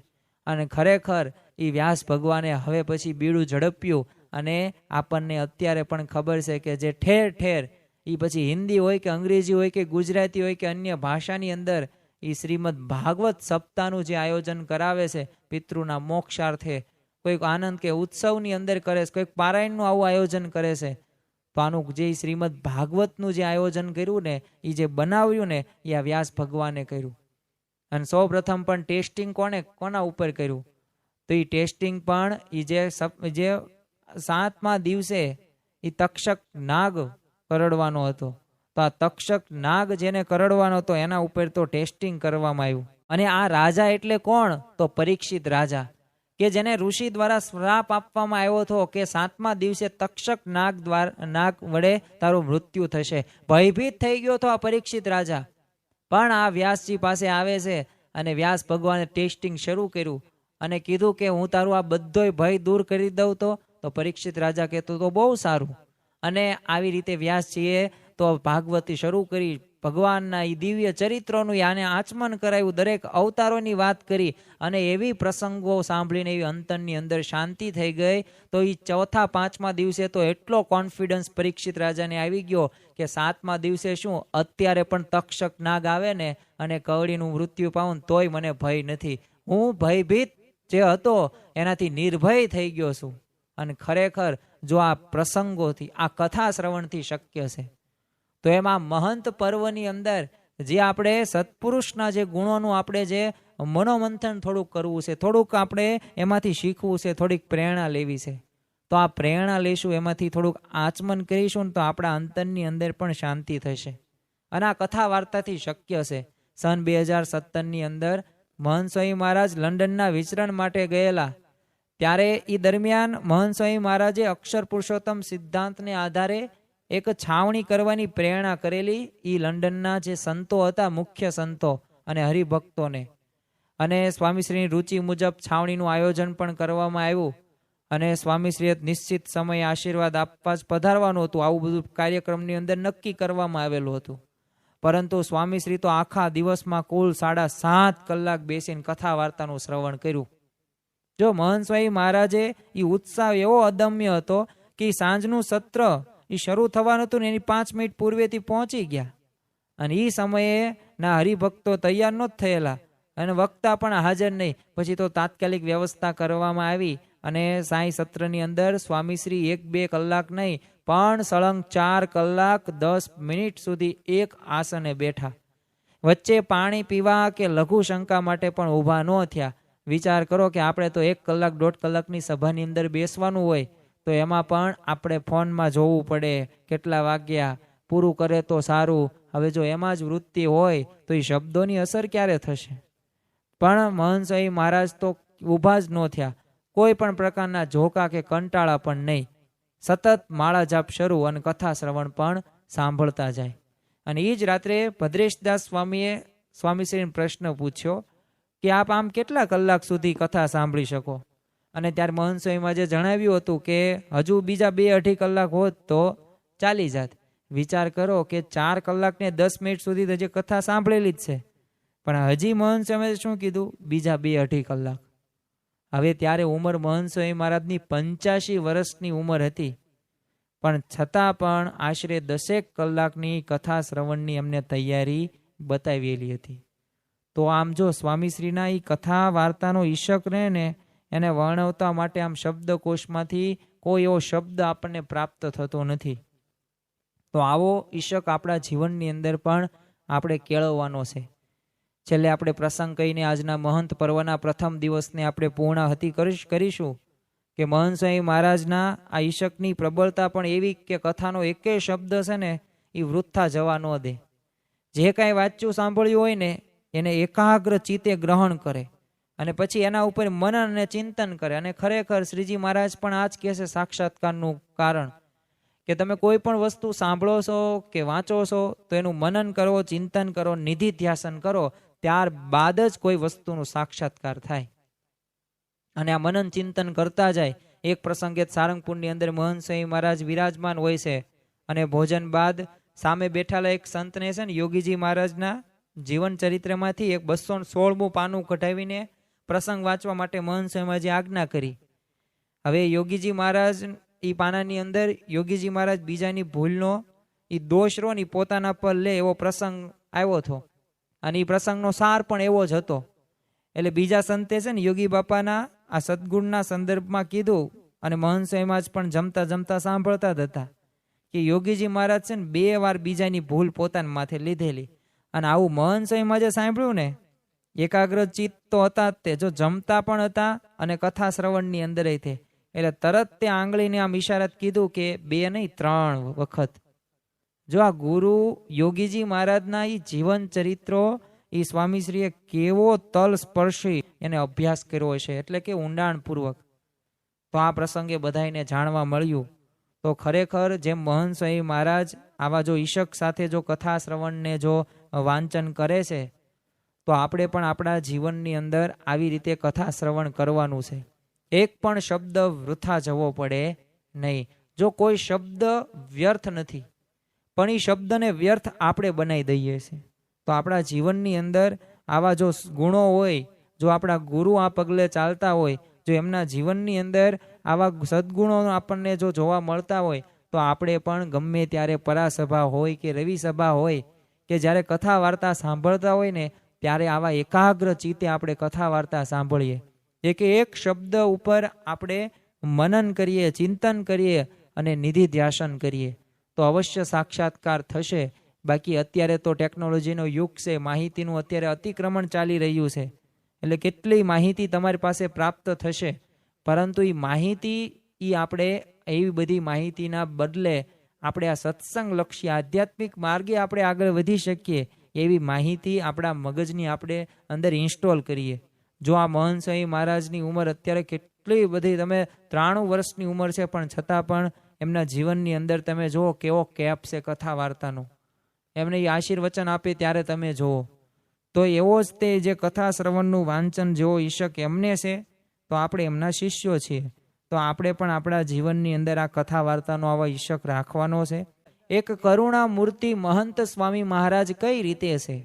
અને ખરેખર એ વ્યાસ ભગવાને હવે પછી બીડું ઝડપ્યું. અને આપણને અત્યારે પણ ખબર છે કે જે ઠેર ઠેર એ પછી હિન્દી હોય કે અંગ્રેજી હોય કે ગુજરાતી હોય કે અન્ય ભાષાની અંદર એ શ્રીમદ ભાગવત સપ્તાહનું જે આયોજન કરાવે છે પિતૃના મોક્ષાર્થે, કોઈક આનંદ કે ઉત્સવની અંદર કરે છે, કોઈક પારાયણનું આવું આયોજન કરે છે, તો આનું જે શ્રીમદ ભાગવતનું જે આયોજન કર્યું ને, એ જે બનાવ્યું ને, એ આ વ્યાસ ભગવાને કર્યું. અને સૌ પ્રથમ પણ ટેસ્ટિંગ કોના ઉપર કર્યું? તો એ ટેસ્ટિંગ પણ એ જે 7મા દિવસે એ તક્ષક નાગ કરડવાનો હતો, તો આ તક્ષક નાગ જેને કરડવાનો હતો એના ઉપર તો ટેસ્ટિંગ કરવામાં આવ્યું. અને આ રાજા એટલે કોણ? તો પરીક્ષિત રાજા, કે જેને ઋષિ દ્વારા શ્રાપ આપવામાં આવ્યો હતો કે 7મા દિવસે તક્ષક નાગ વડે તારું મૃત્યુ થશે. ભયભીત થઈ ગયો હતો આ પરીક્ષિત રાજા. પણ આ વ્યાસજી પાસે આવે છે અને વ્યાસ ભગવાને ટેસ્ટિંગ શરૂ કર્યું અને કીધું કે હું તારું આ બધોય ભય દૂર કરી દઉં. તો પરીક્ષિત રાજા કહેતો તો બહુ સારું. અને આવી રીતે વ્યાસજીએ તો ભાગવતી શરૂ કરી, ભગવાનના એ દિવ્ય ચરિત્રોનું આને આચમન કરાયું, દરેક અવતારોની વાત કરી, અને એવી પ્રસંગો સાંભળીને એવી અંતરની અંદર શાંતિ થઈ ગઈ. તો એ 4થા 5મા દિવસે તો એટલો કોન્ફિડન્સ પરીક્ષિત રાજાને આવી ગયો કે 7મા દિવસે શું, અત્યારે પણ તક્ષક નાગ આવે ને અને કવળીનું મૃત્યુ પાવું તોય મને ભય નથી, હું ભયભીત જે હતો એનાથી નિર્ભય થઈ ગયો છું. અને ખરેખર જો આ પ્રસંગોથી, આ કથા શ્રવણથી શક્ય છે, તો એમાં મહંત પર્વની અંદર જે આપણે સત્પુરુષના જે ગુણોનું આપણે જે મનોમંથન થોડુંક કરવું છે, થોડુંક આપણે એમાંથી શીખવું છે, થોડીક પ્રેરણા લેવી છે. તો આ પ્રેરણા લઈશું, એમાંથી થોડુંક આચમન કરીશું, તો આપણા અંતરની અંદર પણ શાંતિ થશે. અને આ કથા વાર્તાથી શક્ય છે. સન 2017ની અંદર મહંત સ્વામી મહારાજ લંડનના વિચરણ માટે ગયેલા, ત્યારે એ દરમિયાન મહંત સ્વામી મહારાજે અક્ષર પુરુષોત્તમ સિદ્ધાંતને આધારે એક છાવણી કરવાની પ્રેરણા કરેલી એ લંડનના જે સંતો હતા, મુખ્ય સંતો અને હરિભક્તોને. અને સ્વામીશ્રીની રુચિ મુજબ છાવણીનું આયોજન પણ કરવામાં આવ્યું. અને સ્વામીશ્રીએ નિશ્ચિત સમયે આશીર્વાદ આપવા જ પધારવાનું હતું. આવું બધું કાર્યક્રમની અંદર નક્કી કરવામાં આવેલું હતું. પરંતુ સ્વામીશ્રી તો આખા દિવસમાં કુલ 7.5 કલાક બેસીને કથા વાર્તાનું શ્રવણ કર્યું. જો મહંત સ્વામી મહારાજે એ ઉત્સાહ એવો અદમ્ય હતો કે સાંજનું સત્ર એ શરૂ થવાનું હતું ને એની 5 મિનિટ પૂર્વેથી પહોંચી ગયા. અને એ સમયે ના હરિભક્તો તૈયાર નહોતા થયેલા અને વક્તા પણ હાજર નહીં. પછી તો તાત્કાલિક વ્યવસ્થા કરવામાં આવી અને સાંઈ સત્રની અંદર સ્વામીશ્રી 1-2 કલાક નહીં પણ સળંગ 4 કલાક 10 મિનિટ સુધી એક આસને બેઠા. વચ્ચે પાણી પીવા કે લઘુ શંકા માટે પણ ઊભા ન થયા. વિચાર કરો કે આપણે તો 1 કલાક 1.5 કલાકની સભાની અંદર બેસવાનું હોય તો એમાં પણ આપણે ફોનમાં જોવું પડે કેટલા વાગ્યા, પૂરું કરે તો સારું. હવે જો એમાં જ વૃત્તિ હોય તો એ શબ્દોની અસર ક્યારે થશે? પણ મહંત સ્વામી મહારાજ તો ઊભા જ ન થયા. કોઈ પણ પ્રકારના ઝોકા કે કંટાળા પણ નહીં. સતત માળા જાપ શરૂ અને કથા શ્રવણ પણ સાંભળતા જાય. અને એ જ રાત્રે ભદ્રેશદાસ સ્વામીએ સ્વામીશ્રીને પ્રશ્ન પૂછ્યો કે આપ આમ કેટલા કલાક સુધી કથા સાંભળી શકો? અને ત્યારે મહંત સ્વામીમાં જે જણાવ્યું હતું કે હજુ બીજા 2-2.5 કલાક હોત તો ચાલી જાત. વિચાર કરો કે 4 કલાક ને 10 મિનિટ સુધી તો જે કથા સાંભળેલી જ છે, પણ હજી મહંત સ્વામીએ શું કીધું? બીજા 2-2.5 કલાક. હવે ત્યારે ઉંમર મહંત સ્વામી મહારાજની 85 વર્ષની ઉંમર હતી, પણ છતાં પણ આશરે 10 કલાકની કથા શ્રવણની એમને તૈયારી બતાવેલી હતી. તો આમ જો સ્વામીશ્રીના એ કથા વાર્તાનો ઈશક રહે ને એને વર્ણવતા માટે આમ શબ્દકોશમાંથી કોઈ એવો શબ્દ આપણને પ્રાપ્ત થતો નથી. તો આવો ઈશક આપણા જીવનની અંદર પણ આપણે કેળવવાનો છે. છેલ્લે આપણે પ્રસંગ કહીને આજના મહંત પર્વના પ્રથમ દિવસને આપણે પૂર્ણાહુતિ કરીશું કે મહંત સ્વામી મહારાજના આ ઈશકની પ્રબળતા પણ એવી કે કથાનો એકેય શબ્દ છે ને એ વૃથા જવા ન દે. જે કાંઈ વાંચ્યું સાંભળ્યું હોય ને એને એકાગ્ર ચિત્તે ગ્રહણ કરે અને પછી એના ઉપર મનન અને ચિંતન કરે. અને ખરેખર શ્રીજી મહારાજ પણ આ જ કહે છે સાક્ષાત્કારનું કારણ કે તમે કોઈ પણ વસ્તુ સાંભળો છો કે વાંચો છો તો એનું મનન કરો, ચિંતન કરો, નિધિ ધ્યાસન કરો, ત્યારબાદ જ કોઈ વસ્તુનું સાક્ષાત્કાર થાય. અને આ મનન ચિંતન કરતા જાય. એક પ્રસંગે સારંગપુરની અંદર મહંત સ્વામી મહારાજ વિરાજમાન હોય છે અને ભોજન બાદ સામે બેઠેલા એક સંતને છે ને યોગીજી મહારાજના જીવન ચરિત્રમાંથી એક 216મું પાનું કઢાવીને પ્રસંગ વાંચવા માટે મહંત સ્વામીજી આજ્ઞા કરી. હવે યોગીજી મહારાજ એ પાનાની અંદર યોગીજી મહારાજ બીજાની ભૂલનો એ દોષરો ને પોતાના પર લે એવો પ્રસંગ આવ્યો હતો અને એ પ્રસંગનો સાર પણ એવો જ હતો. એટલે બીજા સંતે છે ને યોગી બાપાના આ સદગુણના સંદર્ભમાં કીધું અને મહંત સ્વામી પણ જમતા જમતા સાંભળતા જ હતા કે યોગીજી મહારાજ છે ને 2 વાર બીજાની ભૂલ પોતાના માથે લીધેલી. અને આવું મહંત સ્વામીમાં જે સાંભળ્યું ને એકાગ્ર ચિત્ત તો હતા તે જો જમતા પણ હતા અને કથા શ્રવણની અંદર તે એટલે તરત તે આંગળીને આમ ઈશારત કીધું કે 2 નહીં 3 વખત. જો આ ગુરુ યોગીજી મહારાજના એ જીવન ચરિત્રો એ સ્વામીશ્રીએ કેવો તલ સ્પર્શી એને અભ્યાસ કર્યો હશે, એટલે કે ઊંડાણપૂર્વક. તો આ પ્રસંગે બધાને જાણવા મળ્યું. તો ખરેખર જેમ મહંત સ્વામી મહારાજ આવા જો ઈશક સાથે જો કથા શ્રવણને જો વાંચન કરે છે તો આપણે પણ આપણા જીવનની અંદર આવી રીતે કથા શ્રવણ કરવાનું છે. એક પણ શબ્દ વૃથા જવો પડે નહીં. જો કોઈ શબ્દ વ્યર્થ નથી પણ એ શબ્દને વ્યર્થ આપણે બનાવી દઈએ છીએ. તો આપણા જીવનની અંદર આવા જો ગુણો હોય, જો આપણા ગુરુ આ પગલે ચાલતા હોય, જો એમના જીવનની અંદર આવા સદગુણો આપણને જો જોવા મળતા હોય તો આપણે પણ ગમે ત્યારે પરાસભા હોય કે રવિ સભા હોય કે જ્યારે કથા વાર્તા સાંભળતા હોય ને ત્યારે આવા એકાગ્ર ચિત્તે આપણે કથા વાર્તા સાંભળીએ. એક શબ્દ ઉપર આપણે મનન કરીએ, ચિંતન કરીએ અને નિધિ ધ્યાસન કરીએ તો અવશ્ય સાક્ષાત્કાર થશે. બાકી અત્યારે તો ટેકનોલોજીનો યુગ છે, માહિતીનું અત્યારે અતિક્રમણ ચાલી રહ્યું છે. એટલે કેટલી માહિતી તમારી પાસે પ્રાપ્ત થશે, પરંતુ એ માહિતી આપણે એવી બધી માહિતીના બદલે આપણે આ સત્સંગ લક્ષી આધ્યાત્મિક માર્ગે આપણે આગળ વધી શકીએ એવી માહિતી આપણા મગજની આપણે અંદર ઇન્સ્ટોલ કરીએ. જો આ મહંત સ્વામી મહારાજની ઉંમર અત્યારે કેટલી બધી, તમે 93 વર્ષની ઉંમર છે પણ છતાં પણ એમના જીવનની અંદર તમે જુઓ કેવો કેપ છે કથા વાર્તાનો. એમને એ આશીર્વચન આપે ત્યારે તમે જુઓ તો એવો જ તે જે કથા શ્રવણનું વાંચન જેવો ઈશક એમને છે તો આપણે એમના શિષ્યો છીએ. તો આપણે પણ આપણા જીવનની અંદર આ કથા વાર્તાનો આવા ઈશક રાખવાનો છે. એક કરુણા મૂર્તિ મહંત સ્વામી મહારાજ કઈ રીતે છે?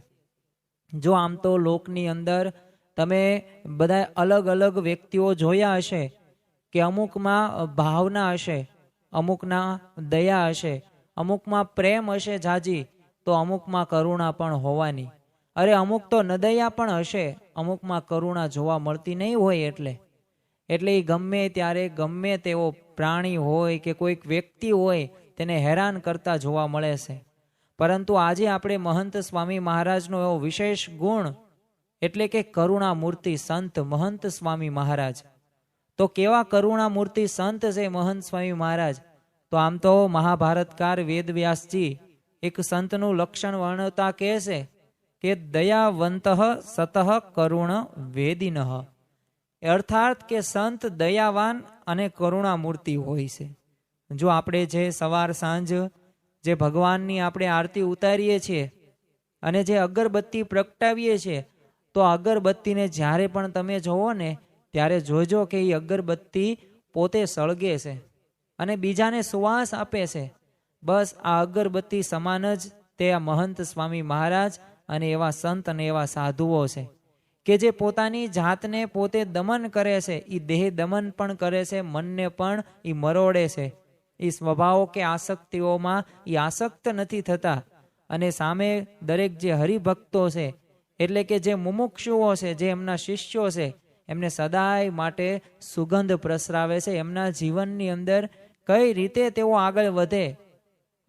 જો આમ તો લોકની અંદર તમે બધા અલગ અલગ વ્યક્તિઓ જોયા હશે કે અમુકમાં ભાવના હશે, અમુકના દયા હશે, અમુકમાં પ્રેમ હશે જાજી, તો અમુકમાં કરુણા પણ હોવાની. અરે અમુક તો નદયા પણ હશે, અમુકમાં કરુણા જોવા મળતી નહીં હોય. એટલે એ ગમે ત્યારે ગમે તેવો પ્રાણી હોય કે કોઈક વ્યક્તિ હોય તેને હેરાન કરતા જોવા મળે છે. પરંતુ આજે આપણે મહંત સ્વામી મહારાજનો એવો વિશેષ ગુણ એટલે કે કરુણા મૂર્તિ સંત મહંત સ્વામી મહારાજ. તો કેવા કરુણા મૂર્તિ સંત છે મહંત સ્વામી મહારાજ? તો આમ તો મહાભારતકાર વેદવ્યાસજી એક સંતનું લક્ષણ વર્ણવતા કહે છે કે દયાવંત સતઃ કરુણ વેદિનઃ, અર્થાત કે સંત દયાવાન અને કરુણા મૂર્તિ હોય છે. જો આપણે જે સવાર સાંજ જે ભગવાનની આપણે આરતી ઉતારીએ છીએ અને જે અગરબત્તી પ્રગટાવીએ છીએ, તો અગરબત્તીને જ્યારે પણ તમે જોવો ને ત્યારે જોજો કે એ અગરબત્તી પોતે સળગે છે અને બીજાને સુવાસ આપે છે. બસ આ અગરબત્તી સમાન જ તે આ મહંત સ્વામી મહારાજ અને એવા સંત અને એવા સાધુઓ છે કે જે પોતાની જાતને પોતે દમન કરે છે. એ દેહ દમન પણ કરે છે, મનને પણ એ મરોડે છે. એ સ્વભાવો કે આસક્તિઓમાં એ આસક્ત નથી થતા. અને સામે દરેક જે હરિભક્તો છે એટલે કે જે મુમુક્ષુઓ છે, જે એમના શિષ્યો છે, એમને સદાય માટે સુગંધ પ્રસરાવે છે. એમના જીવનની અંદર કઈ રીતે તેઓ આગળ વધે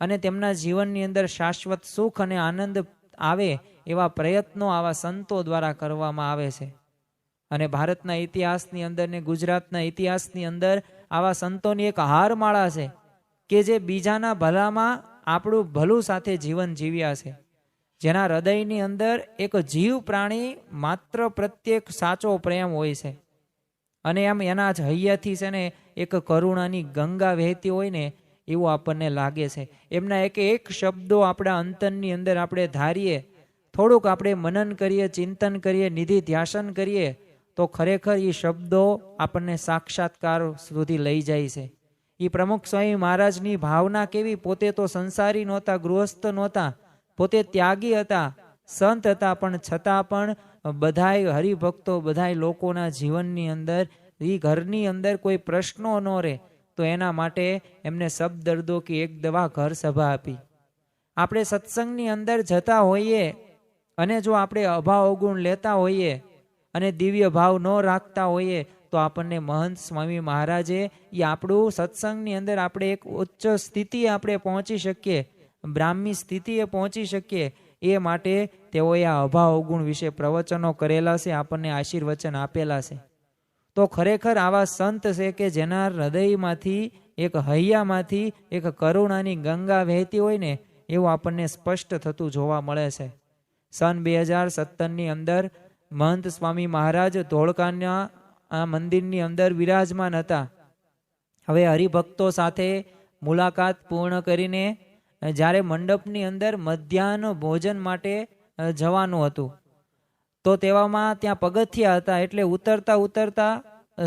અને તેમના જીવનની અંદર શાશ્વત સુખ અને આનંદ આવે એવા પ્રયત્નો આવા સંતો દ્વારા કરવામાં આવે છે. અને ભારતના ઇતિહાસની અંદર ને ગુજરાતના ઇતિહાસની અંદર આવા સંતોની એક હારમાળા છે કે જે બીજાના ભલામાં આપણું ભલું સાથે જીવન જીવ્યા છે. જેના હૃદયની અંદર એક જીવ પ્રાણી માત્ર પ્રત્યેક સાચો પ્રેમ હોય છે અને એમ એના જ હૈયાથી છે ને એક કરુણાની ગંગા વહેતી હોય ને એવું આપણને લાગે છે. એમના એક શબ્દો આપણા અંતરની અંદર આપણે ધારીએ, થોડુંક આપણે મનન કરીએ, ચિંતન કરીએ, નિધિ ધ્યાસન કરીએ, તો ખરેખર એ શબ્દો આપણને સાક્ષાત્કાર સુધી લઈ જાય છે. એ પ્રમુખ સ્વામી મહારાજની ભાવના કેવી! પોતે તો સંસારી નહોતા, ગૃહસ્થ નહોતા, પોતે ત્યાગી હતા, સંત હતા, પણ છતાં પણ બધાય હરિભક્તો, બધાય લોકોના જીવનની અંદર એ ઘરની અંદર કોઈ પ્રશ્નો ન રહે તો એના માટે એમને શબ્દ દર્દો કે એક દવા ઘર સભા આપી. આપણે સત્સંગની અંદર જતા હોઈએ અને જો આપણે અભાવ અવગુણ લેતા હોઈએ અને દિવ્ય ભાવ ન રાખતા હોઈએ તો આપણને મહંત સ્વામી મહારાજે એ આપણું સત્સંગની અંદર આપણે એક ઉચ્ચ સ્થિતિએ આપણે પહોંચી શકીએ, બ્રાહ્મી સ્થિતિએ પહોંચી શકીએ. એ માટે તેઓએ આ અભાવ અવગુણ વિશે પ્રવચનો કરેલા છે, આપણને આશીર્વચન આપેલા છે. તો ખરેખર આવા સંત છે કે જેના હૃદયમાંથી એક હૈયામાંથી એક કરુણાની ગંગા વહેતી હોય ને એવું આપણને સ્પષ્ટ થતું જોવા મળે છે. સન 2017ની અંદર મહંત સ્વામી મહારાજ ધોળકાના આ મંદિરની અંદર વિરાજમાન હતા. હવે હરિભક્તો સાથે મુલાકાત પૂર્ણ કરીને જ્યારે મંડપની અંદર મધ્યાહન ભોજન માટે જવાનું હતું તો તેવામાં ત્યાં પગથિયા હતા. એટલે ઉતરતા ઉતરતા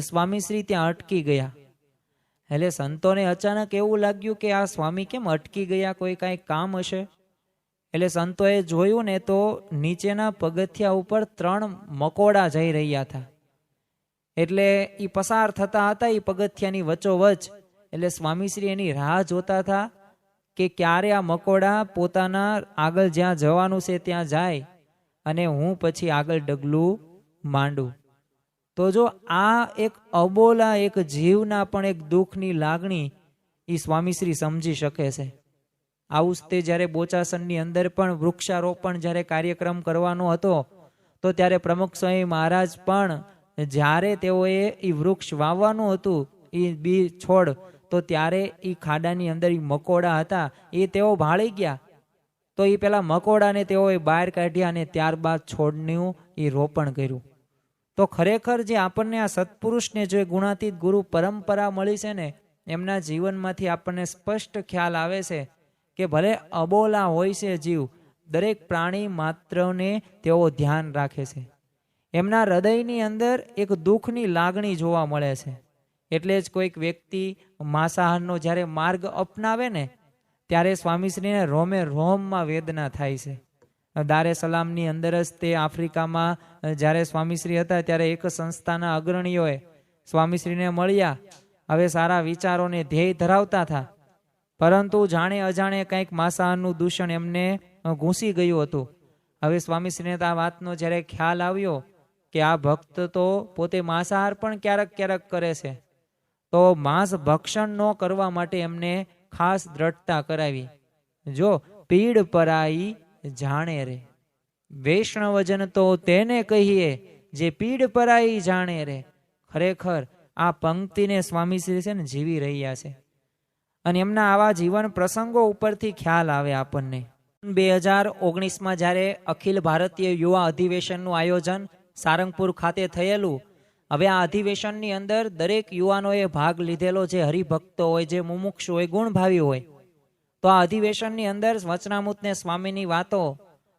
સ્વામીશ્રી ત્યાં અટકી ગયા. એટલે સંતોને અચાનક એવું લાગ્યું કે આ સ્વામી કેમ અટકી ગયા, કોઈ કાંઈ કામ હશે. એટલે સંતોએ જોયું ને તો નીચેના પગથિયા ઉપર 3 મકોડા જઈ રહ્યા હતા. એટલે એ પસાર થતા હતા એ પગથિયાની વચ્ચોવચ. એટલે સ્વામીશ્રી એની રાહ જોતા હતા કે ક્યારે આ મકોડા પોતાના આગળ જ્યાં જવાનું છે ત્યાં જાય અને હું પછી આગળ ડગલું માંડું. તો જો આ એક અબોલા એક જીવના પણ એક દુઃખની લાગણી એ સ્વામીશ્રી સમજી શકે છે. આવું જ તે જ્યારે બોચાસનની અંદર પણ વૃક્ષારોપણ જ્યારે કાર્યક્રમ કરવાનો હતો તો ત્યારે પ્રમુખ સ્વામી મહારાજ પણ જ્યારે તેઓએ એ વૃક્ષ વાવવાનું હતું એ બી છોડ, તો ત્યારે એ ખાડાની અંદર એ મકોડા હતા એ તેઓ ભાળી ગયા. તો એ પેલા મકોડાને તેઓએ બહાર કાઢ્યા અને ત્યારબાદ છોડનું એ રોપણ કર્યું. તો ખરેખર જે આપણને આ સત્પુરુષને જે ગુણાતીત ગુરુ પરંપરા મળી છે ને એમના જીવનમાંથી આપણને સ્પષ્ટ ખ્યાલ આવે છે કે ભલે અબોલા હોય છે જીવ, દરેક પ્રાણી માત્રને તેઓ ધ્યાન રાખે છે. એમના હૃદયની અંદર એક દુઃખની લાગણી જોવા મળે છે. એટલે જ કોઈક વ્યક્તિ માંસાહારનો જ્યારે માર્ગ અપનાવે ને ત્યારે સ્વામીશ્રીને રોમે રોમમાં વેદના થાય છે. દારે સલામની અંદર જ તે આફ્રિકામાં જ્યારે સ્વામીશ્રી હતા ત્યારે એક સંસ્થાના અગ્રણીઓએ સ્વામીશ્રીને મળ્યા. હવે સારા વિચારોને ધ્યેય ધરાવતા હતા, પરંતુ જાણે અજાણે કંઈક માંસાહારનું દૂષણ એમને ઘૂસી ગયું હતું. હવે સ્વામીશ્રીને આ વાતનો જ્યારે ખ્યાલ આવ્યો કે આ ભક્ત તો પોતે માંસાહાર પણ ક્યારેક ક્યારેક કરે છે, તો માંસ ભક્ષણ ન કરવા માટે એમને ખાસ દ્રઢતા કરાવી. જો પીડ પરાઈ જાણે રે, વૈષ્ણવજન તો તેને કહીએ જે પીડ પરાઈ જાણે રે. ખરેખર આ પંક્તિને સ્વામીશ્રી છે ને જીવી રહ્યા છે, અને એમના આવા જીવન પ્રસંગો ઉપરથી ખ્યાલ આવે આપણને. 2019માં જ્યારે અખિલ ભારતીય યુવા અધિવેશનનું આયોજન સારંગપુર ખાતે થયેલું. હવે આ અધિવેશનની અંદર દરેક યુવાનોએ ભાગ લીધેલો, જે હરિભક્તો હોય, જે મુમુક્ષુ હોય, ગુણભાવી હોય. તો આ અધિવેશનની અંદર વચનામૃતને સ્વામીની વાતો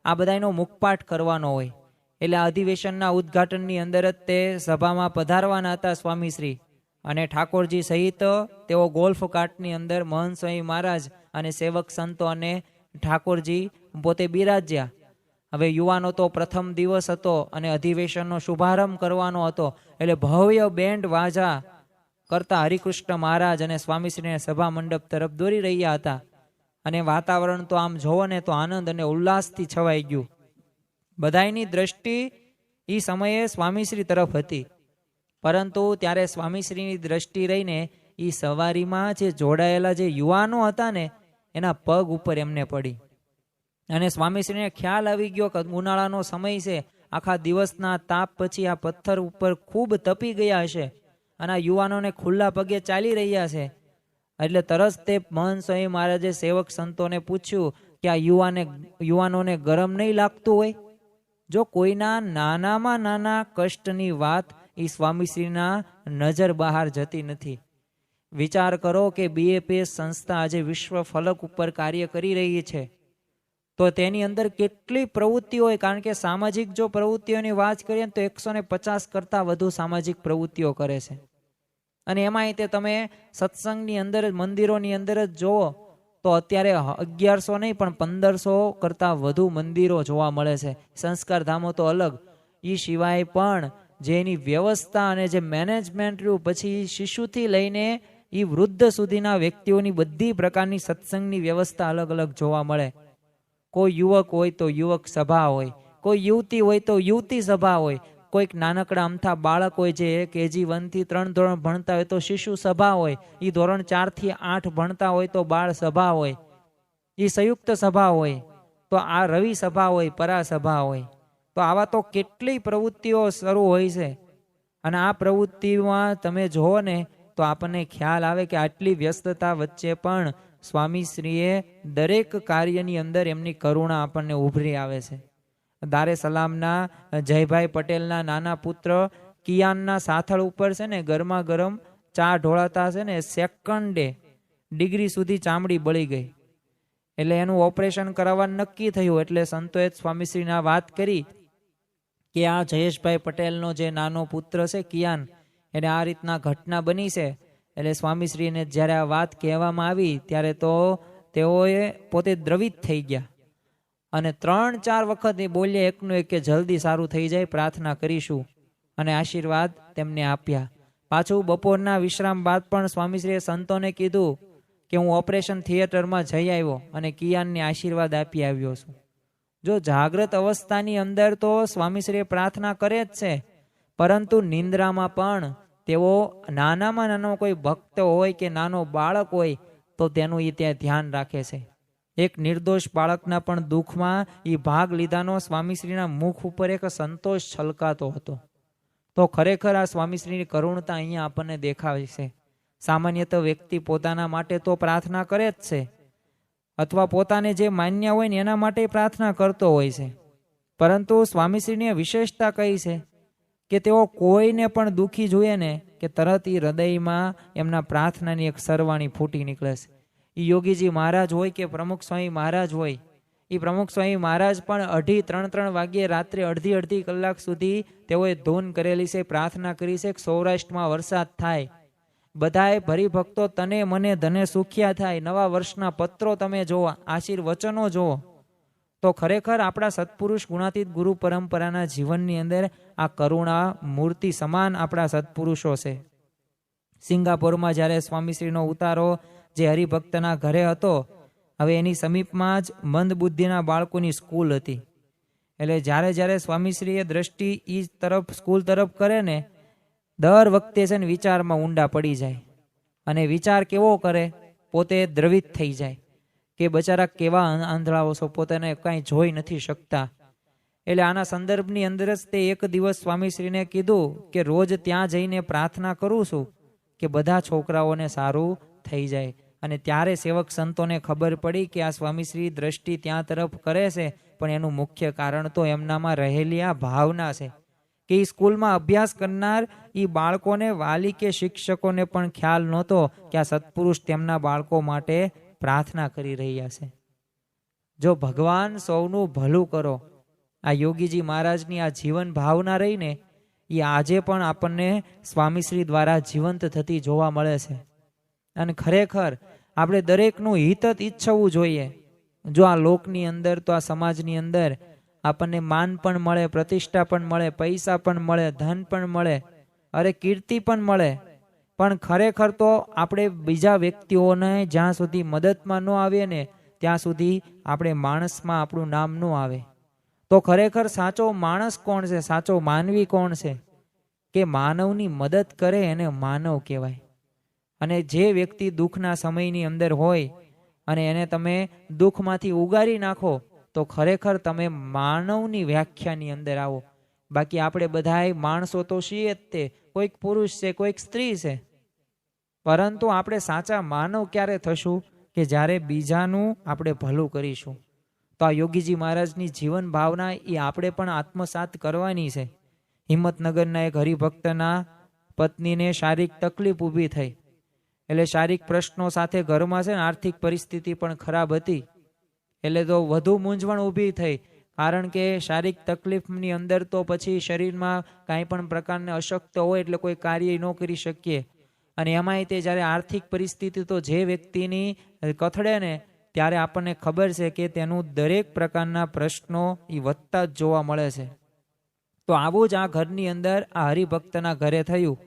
આ બધાનો મુખપાઠ કરવાનો હોય. એટલે આ અધિવેશનના ઉદ્ઘાટનની અંદર જ તે સભામાં પધારવાના હતા સ્વામીશ્રી, અને ઠાકોરજી સહિત તેઓ ગોલ્ફ કાર્ટની અંદર મહંત સ્વામી મહારાજ અને સેવક સંતો અને ઠાકોરજી પોતે બિરાજ્યા. હવે યુવાનો તો પ્રથમ દિવસ હતો અને અધિવેશનનો શુભારંભ કરવાનો હતો, એટલે ભવ્ય બેન્ડ વાજા કરતા હરિકૃષ્ણ મહારાજ અને સ્વામીશ્રીને સભા મંડપ તરફ દોરી રહ્યા હતા. અને વાતાવરણ તો આમ જોવો ને તો આનંદ અને ઉલ્લાસથી છવાઈ ગયું. બધાની દ્રષ્ટિ એ સમયે સ્વામીશ્રી તરફ હતી, પરંતુ ત્યારે સ્વામીશ્રીની દ્રષ્ટિ રહીને એ સવારીમાં જે જોડાયેલા જે યુવાનો હતા ને એના પગ ઉપર એમને પડી. અને સ્વામીશ્રીને ખ્યાલ આવી ગયો કે ઉનાળાનો સમય છે, આખા દિવસના તાપ પછી આ પથ્થર ઉપર ખૂબ તપી ગયા હશે, અને આ યુવાનોને ખુલ્લા પગે ચાલી રહ્યા છે. એટલે તરત તે મહંત સ્વામી મહારાજે સેવક સંતોને પૂછ્યું કે આ યુવાનોને ગરમ નહીં લાગતું હોય? જો કોઈના નાનામાં નાના કષ્ટની વાત એ સ્વામીશ્રીના નજર બહાર જતી નથી. વિચાર કરો કે BAPS સંસ્થા આજે વિશ્વ ફલક ઉપર કાર્ય કરી રહી છે, તો તેની અંદર કેટલી પ્રવૃત્તિઓ હોય. કારણ કે સામાજિક જો પ્રવૃત્તિઓની વાત કરીએ તો 150 કરતાં વધુ સામાજિક પ્રવૃત્તિઓ કરે છે. અને એમાંય તે તમે સત્સંગની અંદર જ, મંદિરોની અંદર જ જુઓ તો અત્યારે 1100 નહીં પણ 1500 કરતાં વધુ મંદિરો જોવા મળે છે. સંસ્કાર ધામો તો અલગ, એ સિવાય પણ જે એની વ્યવસ્થા અને જે મેનેજમેન્ટ રહ્યું, પછી શિશુથી લઈને એ વૃદ્ધ સુધીના વ્યક્તિઓની બધી પ્રકારની સત્સંગની વ્યવસ્થા અલગ અલગ જોવા મળે. કોઈ યુવક હોય તો યુવક સભા હોય, કોઈ યુવતી હોય તો યુવતી સભા હોય, કોઈક નાનકડા અમથા બાળક હોય જે KG 1 થી 3 ધોરણ ભણતા હોય તો શિશુ સભા હોય, એ ધોરણ 4 થી 8 ભણતા હોય તો બાળ સભા હોય, એ સંયુક્ત સભા હોય, તો આ રવિ સભા હોય, પરા સભા હોય. તો આવા તો કેટલી પ્રવૃત્તિઓ શરૂ હોય છે. અને આ પ્રવૃત્તિમાં તમે જુઓ ને તો આપણને ખ્યાલ આવે કે આટલી વ્યસ્તતા વચ્ચે પણ સ્વામીશ્રીએ દરેક કાર્યની અંદર એમની કરુણા આપણને ઉભરી આવે છે. દારે સલામના જયભાઈ પટેલના નાના પુત્ર કિયાનના સાથળ ઉપર છે ને ગરમા ગરમ ચા ઢોળાતા છે ને સેકન્ડે ડિગ્રી સુધી ચામડી બળી ગઈ. એટલે એનું ઓપરેશન કરાવવાનું નક્કી થયું. એટલે સંતોએ સ્વામીશ્રીને વાત કરી કે આ જયેશભાઈ પટેલનો જે નાનો પુત્ર છે કિયાન, એને આ રીતના ઘટના બની છે. એટલે સ્વામીશ્રીને જ્યારે આ વાત કહેવામાં આવી ત્યારે તો તેઓએ પોતે દ્રવિત થઈ ગયા, અને 3-4 વખત એ બોલ્યા એકનું એક કે જલ્દી સારું થઈ જાય, પ્રાર્થના કરીશું, અને આશીર્વાદ તેમને આપ્યા. પાછું બપોરના વિશ્રામ બાદ પણ સ્વામીશ્રીએ સંતોને કીધું કે હું ઓપરેશન થિયેટરમાં જઈ આવ્યો અને કિયાનને આશીર્વાદ આપી આવ્યો છું. જો જાગ્રત અવસ્થાની અંદર તો સ્વામીશ્રીએ પ્રાર્થના કરે જ છે, પરંતુ નિંદ્રામાં પણ તેઓ નાનામાં નાનો કોઈ ભક્ત હોય કે નાનો બાળક હોય તો તેનું એ ત્યાં ધ્યાન રાખે છે. એક નિર્દોષ બાળકના પણ દુઃખમાં એ ભાગ લીધાનો સ્વામીશ્રીના મુખ ઉપર એક સંતોષ છલકાતો હતો. તો ખરેખર આ સ્વામીશ્રીની કરુણતા અહીંયા આપણને દેખાય છે. સામાન્યતઃ વ્યક્તિ પોતાના માટે તો પ્રાર્થના કરે જ છે, અથવા પોતાને જે માન્ય હોય ને એના માટે પ્રાર્થના કરતો હોય છે, પરંતુ સ્વામીશ્રીની વિશેષતા કઈ છે કે તેઓ કોઈને પણ દુઃખી જોઈએ ને કે તરત એ હૃદયમાં એમના પ્રાર્થનાની એક સરવાણી ફૂટી નીકળે છે. એ યોગીજી મહારાજ હોય કે પ્રમુખ સ્વામી મહારાજ હોય, એ પ્રમુખ સ્વામી મહારાજ પણ 2:30-3 વાગ્યે રાત્રે અડધી કલાક સુધી તેઓએ ધૂન કરેલી છે, પ્રાર્થના કરી છે. સૌરાષ્ટ્રમાં વરસાદ થાય બધાએ ભક્તો તને મને ધને સુખ્યા થાય, નવા વર્ષના પત્રો તમે જોવો, આશીર્વચનો જોવો, તો ખરેખર આપણા સત્પુરુષ ગુણાતીત ગુરુ પરંપરાના જીવનની અંદર આ કરુણા મૂર્તિ સમાન આપણા સત્પુરુષો છે. સિંગાપોરમાં જ્યારે સ્વામીશ્રીનો ઉતારો જે હરિભક્તના ઘરે હતો, હવે એની સમીપમાં જ મંદ બુદ્ધિના બાળકોની સ્કૂલ હતી. એટલે જ્યારે જ્યારે સ્વામીશ્રીએ દ્રષ્ટિ એ તરફ સ્કૂલ તરફ કરે ને, દર વખતે છે ને વિચારમાં ઊંડા પડી જાય, અને વિચાર કેવો કરે, પોતે દ્રવિત થઈ જાય કે બચારા કેવા આંધળાઓ છો, પોતાને કાંઈ જોઈ નથી શકતા. એટલે આના સંદર્ભની અંદર જ તે એક દિવસ સ્વામીશ્રીને કીધું કે રોજ ત્યાં જઈને પ્રાર્થના કરું છું કે બધા છોકરાઓને સારું થઈ જાય. અને ત્યારે સેવક સંતોને ખબર પડી કે આ સ્વામીશ્રી દ્રષ્ટિ ત્યાં તરફ કરે છે, પણ એનું મુખ્ય કારણ તો એમનામાં રહેલી આ ભાવના છે કે એ સ્કૂલમાં અભ્યાસ કરનાર એ બાળકોને, વાલી કે શિક્ષકોને પણ ખ્યાલ નહોતો કે આ સત્પુરુષ તેમના બાળકો માટે પ્રાર્થના કરી રહ્યા છે. જો ભગવાન સૌનું ભલું કરો, આ યોગીજી મહારાજની આ જીવન ભાવના રહીને એ આજે પણ આપણને સ્વામીશ્રી દ્વારા જીવંત થતી જોવા મળે છે. અને ખરેખર આપણે દરેકનું હિત જ ઈચ્છવું જોઈએ. જો આ લોકની અંદર, તો આ સમાજની અંદર આપણને માન પણ મળે, પ્રતિષ્ઠા પણ મળે, પૈસા પણ મળે, ધન પણ મળે, અરે કીર્તિ પણ મળે, પણ ખરેખર તો આપણે બીજા વ્યક્તિઓને જ્યાં સુધી મદદમાં ન આવીએ ને ત્યાં સુધી આપણે માણસમાં આપણું નામ ન આવે. તો ખરેખર સાચો માણસ કોણ છે, સાચો માનવી કોણ છે? કે માનવની મદદ કરે એને માનવ કહેવાય. અને જે વ્યક્તિ દુઃખના સમયની અંદર હોય અને એને તમે દુઃખમાંથી ઉગારી નાખો, તો ખરેખર તમે માનવની વ્યાખ્યાની અંદર આવો. બાકી આપણે બધાય માણસો તો છીએ જ, તે કોઈક પુરુષ છે, કોઈક સ્ત્રી છે, પરંતુ આપણે સાચા માનવ ક્યારે થશું? કે જ્યારે બીજાનું આપણે ભલું કરીશું. તો આ યોગીજી મહારાજની જીવન ભાવના એ આપણે પણ આત્મસાત કરવાની છે. હિંમતનગરના એક હરિભક્તના પત્નીને શારીરિક તકલીફ ઊભી થઈ, એટલે શારીરિક પ્રશ્નો સાથે ઘરમાં છે ને આર્થિક પરિસ્થિતિ પણ ખરાબ હતી. એટલે તો વધુ મૂંઝવણ ઊભી થઈ, કારણ કે શારીરિક તકલીફની અંદર તો પછી શરીરમાં કાંઈ પણ પ્રકારની અશક્ત હોય એટલે કોઈ કાર્ય ન કરી શકીએ. અને એમાંય તે જ્યારે આર્થિક પરિસ્થિતિ તો જે વ્યક્તિની કથળે ને ત્યારે આપણને ખબર છે કે તેનું દરેક પ્રકારના પ્રશ્નો એ વધતા જ જોવા મળે છે. તો આવું જ આ ઘરની અંદર આ હરિભક્તના ઘરે થયું.